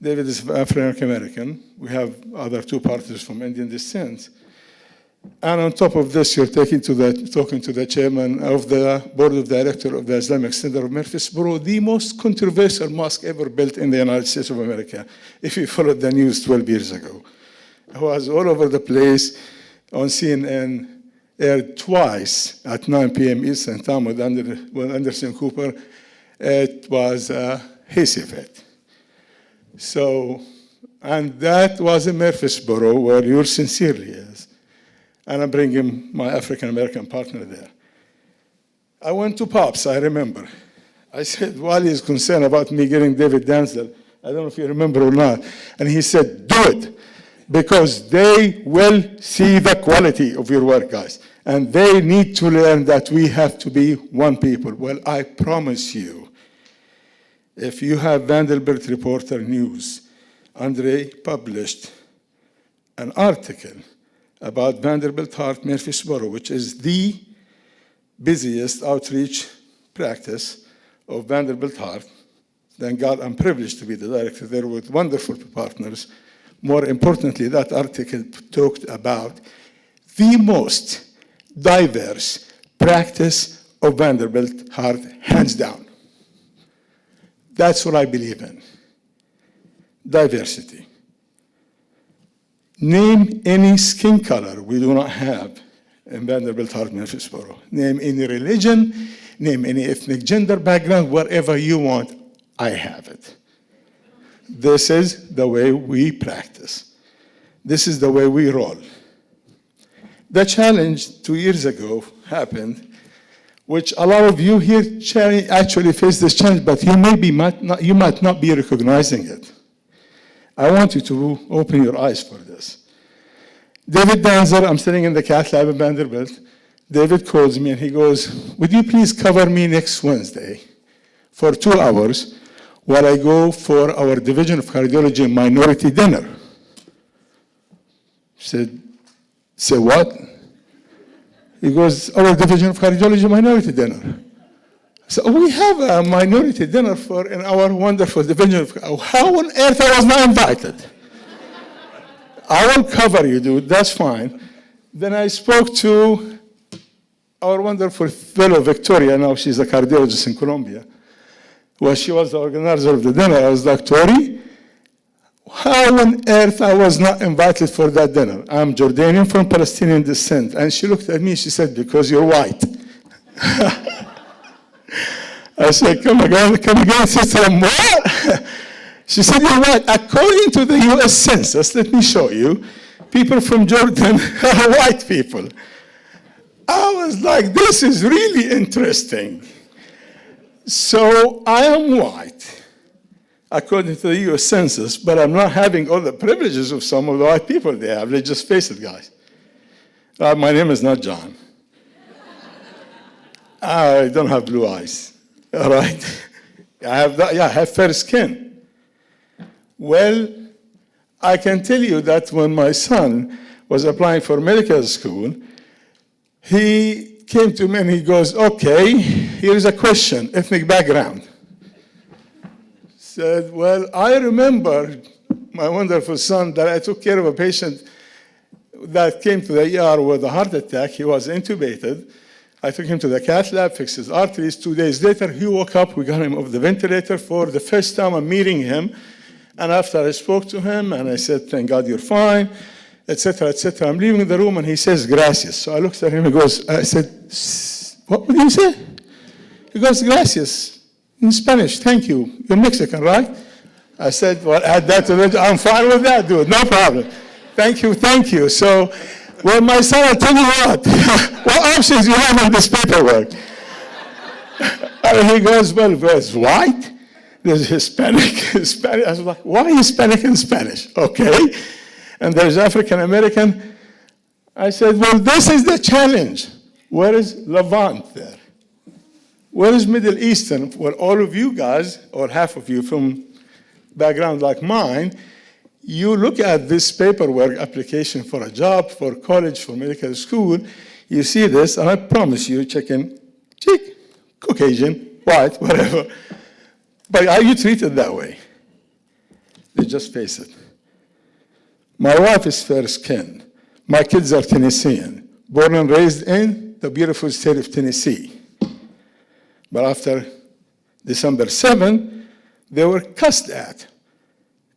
K: David is African-American. We have other two partners from Indian descent. And on top of this, you're talking to the chairman of the board of directors of the Islamic Center of Murfreesboro, the most controversial mosque ever built in the United States of America, if you followed the news 12 years ago. It was all over the place on CNN, aired twice at 9 p.m. Eastern Time with Anderson Cooper. It was a hissy fit. So, and that was in Murfreesboro, where yours sincerely is. And I'm bringing my African-American partner there. I went to Pops, I remember. I said, Wally is concerned about me getting David Danzer. I don't know if you remember or not. And he said, do it, because they will see the quality of your work, guys. And they need to learn that we have to be one people. Well, I promise you, if you have Vanderbilt Reporter News, André published an article about Vanderbilt Heart Murfreesboro, which is the busiest outreach practice of Vanderbilt Heart. Thank God I'm privileged to be the director there with wonderful partners. More importantly, that article talked about the most diverse practice of Vanderbilt Heart, hands down. That's what I believe in. Diversity. Name any skin color we do not have in Vanderbilt Heart Murfreesboro. Name any religion, name any ethnic gender background, whatever you want, I have it. This is the way we practice. This is the way we roll. The challenge 2 years ago happened, which a lot of you here actually face this challenge, but you might not be recognizing it. I want you to open your eyes for this. David Danzer, I'm sitting in the cath lab at Vanderbilt. David calls me and he goes, would you please cover me next Wednesday for 2 hours while I go for our Division of Cardiology minority dinner? I said, say what? He goes, our Division of Cardiology minority dinner. So we have a minority dinner in our wonderful division of, how on earth I was not invited? I will cover you, dude, that's fine. Then I spoke to our wonderful fellow Victoria, now she's a cardiologist in Colombia. Well, she was the organizer of the dinner. I was like, Tori, how on earth I was not invited for that dinner? I'm Jordanian from Palestinian descent. And she looked at me, she said, because you're white. I said, come again, sister, I'm what? She said, you're white. According to the US Census, let me show you, people from Jordan are white people. I was like, this is really interesting. So I am white, according to the US Census, but I'm not having all the privileges of some of the white people they have. Let's just face it, guys. My name is not John. I don't have blue eyes, all right? I have fair skin. Well, I can tell you that when my son was applying for medical school, he came to me and he goes, okay, here's a question, ethnic background. Said, well, I remember my wonderful son that I took care of a patient that came to the ER with a heart attack. He was intubated. I took him to the cath lab, fixed his arteries. 2 days later, he woke up. We got him off the ventilator. For the first time, I'm meeting him. And after I spoke to him, and I said, thank God you're fine, etc., etc. I'm leaving the room, and he says, gracias. So I looked at him, I said, what did you say? He goes, gracias, in Spanish, thank you. You're Mexican, right? I said, well, add that to it. I'm fine with that, dude, no problem. Thank you, thank you. So, well, my son, I'll tell you what options you have on this paperwork? And he goes, well, there's white, there's Hispanic. I was like, why Hispanic and Spanish? Okay. And there's African American. I said, well, this is the challenge. Where is Levant there? Where is Middle Eastern? Well, all of you guys, or half of you from background like mine, you look at this paperwork application for a job, for college, for medical school, you see this, and I promise you, chicken, Caucasian, white, whatever. But are you treated that way? You just face it. My wife is fair-skinned. My kids are Tennessean, born and raised in the beautiful state of Tennessee. But after December 7, they were cussed at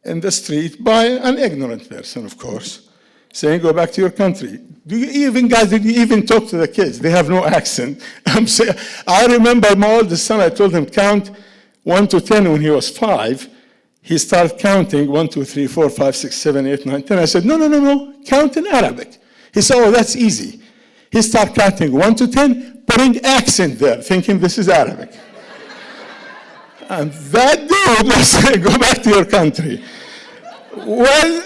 K: in the street by an ignorant person, of course, saying, go back to your country. Did you even talk to the kids? They have no accent. I remember my oldest son, I told him, count 1 to 10 when he was 5. He started counting 1, 2, 3, 4, 5, 6, 7, 8, 9, 10. I said, no, count in Arabic. He said, oh, that's easy. He started counting 1 to 10, putting accent there, thinking this is Arabic. And that dude was saying, go back to your country. Well,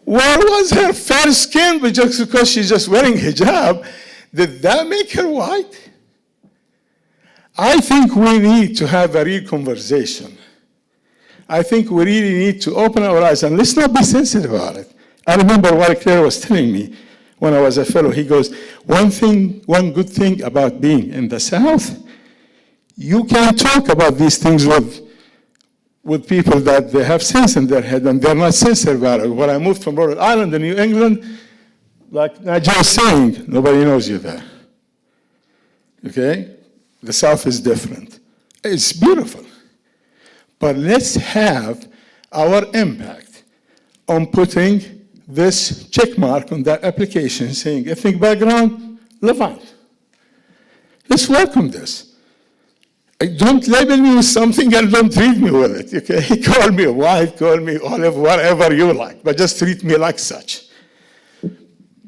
K: where was her fair skin? But just because she's just wearing hijab, did that make her white? I think we need to have a real conversation. I think we really need to open our eyes, and let's not be sensitive about it. I remember what Claire was telling me when I was a fellow. He goes, one good thing about being in the South, you can talk about these things with people that they have sense in their head, and they're not sensitive about it. When I moved from Rhode Island to New England, like Najee was saying, nobody knows you there. Okay? The South is different. It's beautiful. But let's have our impact on putting this check mark on that application saying ethnic background, Levant. Let's welcome this. Don't label me with something and don't treat me with it, okay? Call me white, call me olive, whatever you like, but just treat me like such.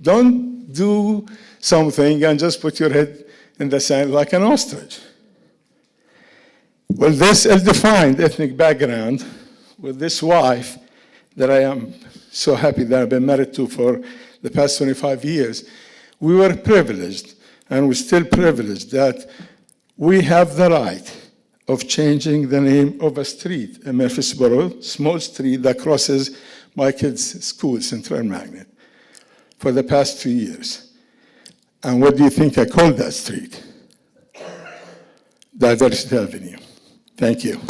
K: Don't do something and just put your head in the sand like an ostrich. Well, this ill-defined ethnic background with this wife that I am so happy that I've been married to for the past 25 years, we were privileged, and we're still privileged, that we have the right of changing the name of a street in Murfreesboro, small street that crosses my kids' school, Central Magnet, for the past 2 years. And what do you think I called that street? Diversity Avenue. Thank you.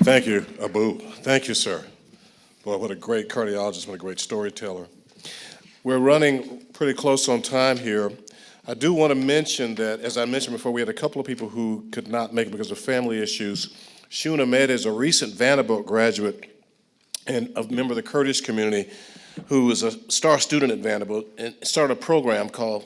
B: Thank you, Abu. Thank you, sir. Boy, what a great cardiologist, what a great storyteller. We're running pretty close on time here. I do want to mention that, as I mentioned before, we had a couple of people who could not make it because of family issues. Shun Ahmed is a recent Vanderbilt graduate and a member of the Kurdish community who is a star student at Vanderbilt and started a program called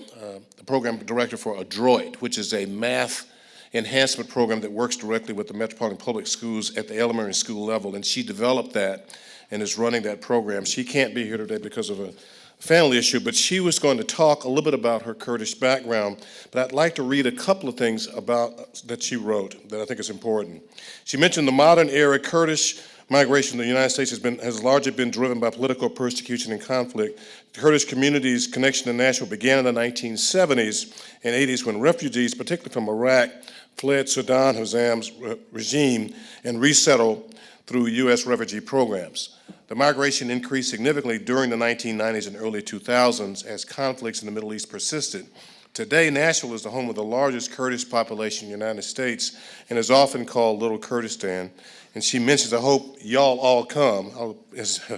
B: the Program Director for Adroit, which is a math enhancement program that works directly with the Metropolitan Public Schools at the elementary school level, and she developed that and is running that program. She can't be here today because of a family issue, but she was going to talk a little bit about her Kurdish background, but I'd like to read a couple of things about that she wrote that I think is important. She mentioned the modern era Kurdish migration to the United States has largely been driven by political persecution and conflict. The Kurdish community's connection to Nashville began in the 1970s and 80s when refugees, particularly from Iraq, fled Saddam Hussein's regime and resettled through U.S. refugee programs. The migration increased significantly during the 1990s and early 2000s as conflicts in the Middle East persisted. Today, Nashville is the home of the largest Kurdish population in the United States and is often called Little Kurdistan. And she mentions, I hope y'all all come,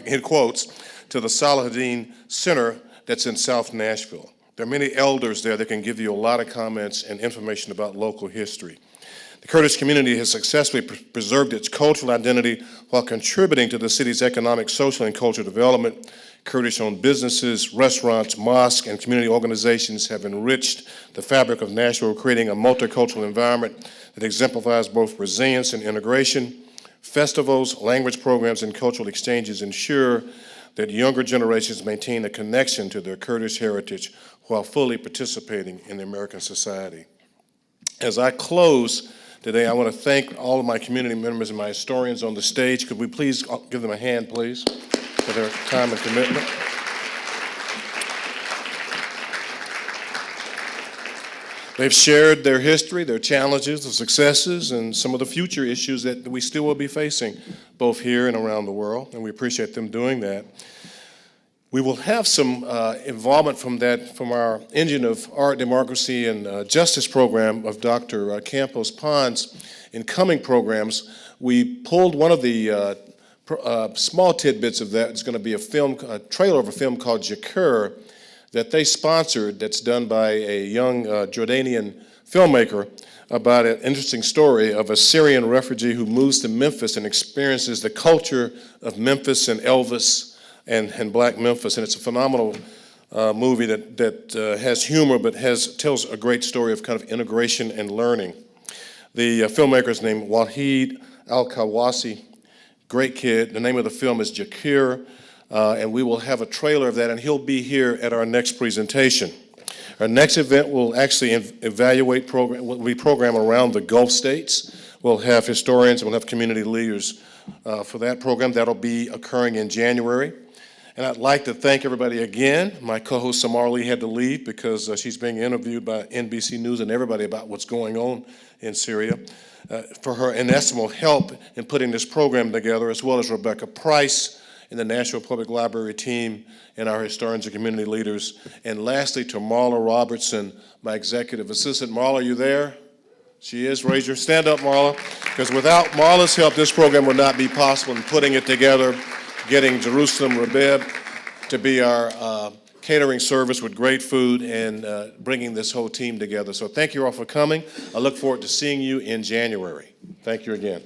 B: in quotes, to the Salahuddin Center that's in South Nashville. There are many elders there that can give you a lot of comments and information about local history. The Kurdish community has successfully preserved its cultural identity while contributing to the city's economic, social, and cultural development. Kurdish-owned businesses, restaurants, mosques, and community organizations have enriched the fabric of Nashville, creating a multicultural environment that exemplifies both resilience and integration. Festivals, language programs, and cultural exchanges ensure that younger generations maintain a connection to their Kurdish heritage while fully participating in the American society. As I close today, I want to thank all of my community members and my historians on the stage. Could we please give them a hand, please, for their time and commitment? They've shared their history, their challenges, their successes, and some of the future issues that we still will be facing, both here and around the world, and we appreciate them doing that. We will have some involvement from our Engine of Art, Democracy, and Justice program of Dr. Campos Pons in coming programs. We pulled one of the small tidbits of that. It's going to be a trailer of a film called Jakur that they sponsored, that's done by a young Jordanian filmmaker, about an interesting story of a Syrian refugee who moves to Memphis and experiences the culture of Memphis and Elvis and Black Memphis. And it's a phenomenal movie that has humor but tells a great story of kind of integration and learning. The filmmaker is named Wahid Al-Kawasi, great kid. The name of the film is Jakur. And we will have a trailer of that, and he'll be here at our next presentation. Our next event will actually will be programmed around the Gulf states. We'll have historians, we'll have community leaders for that program. That'll be occurring in January. And I'd like to thank everybody again. My co-host Samar had to leave because she's being interviewed by NBC News and everybody about what's going on in Syria, for her inestimable help in putting this program together, as well as Rebecca Price and the Nashville Public Library team and our historians and community leaders. And lastly, to Marla Robertson, my executive assistant. Marla, are you there? She is. Stand up, Marla. Because without Marla's help, this program would not be possible in putting it together, getting Jerusalem Rebeb to be our catering service with great food and bringing this whole team together. So thank you all for coming. I look forward to seeing you in January. Thank you again.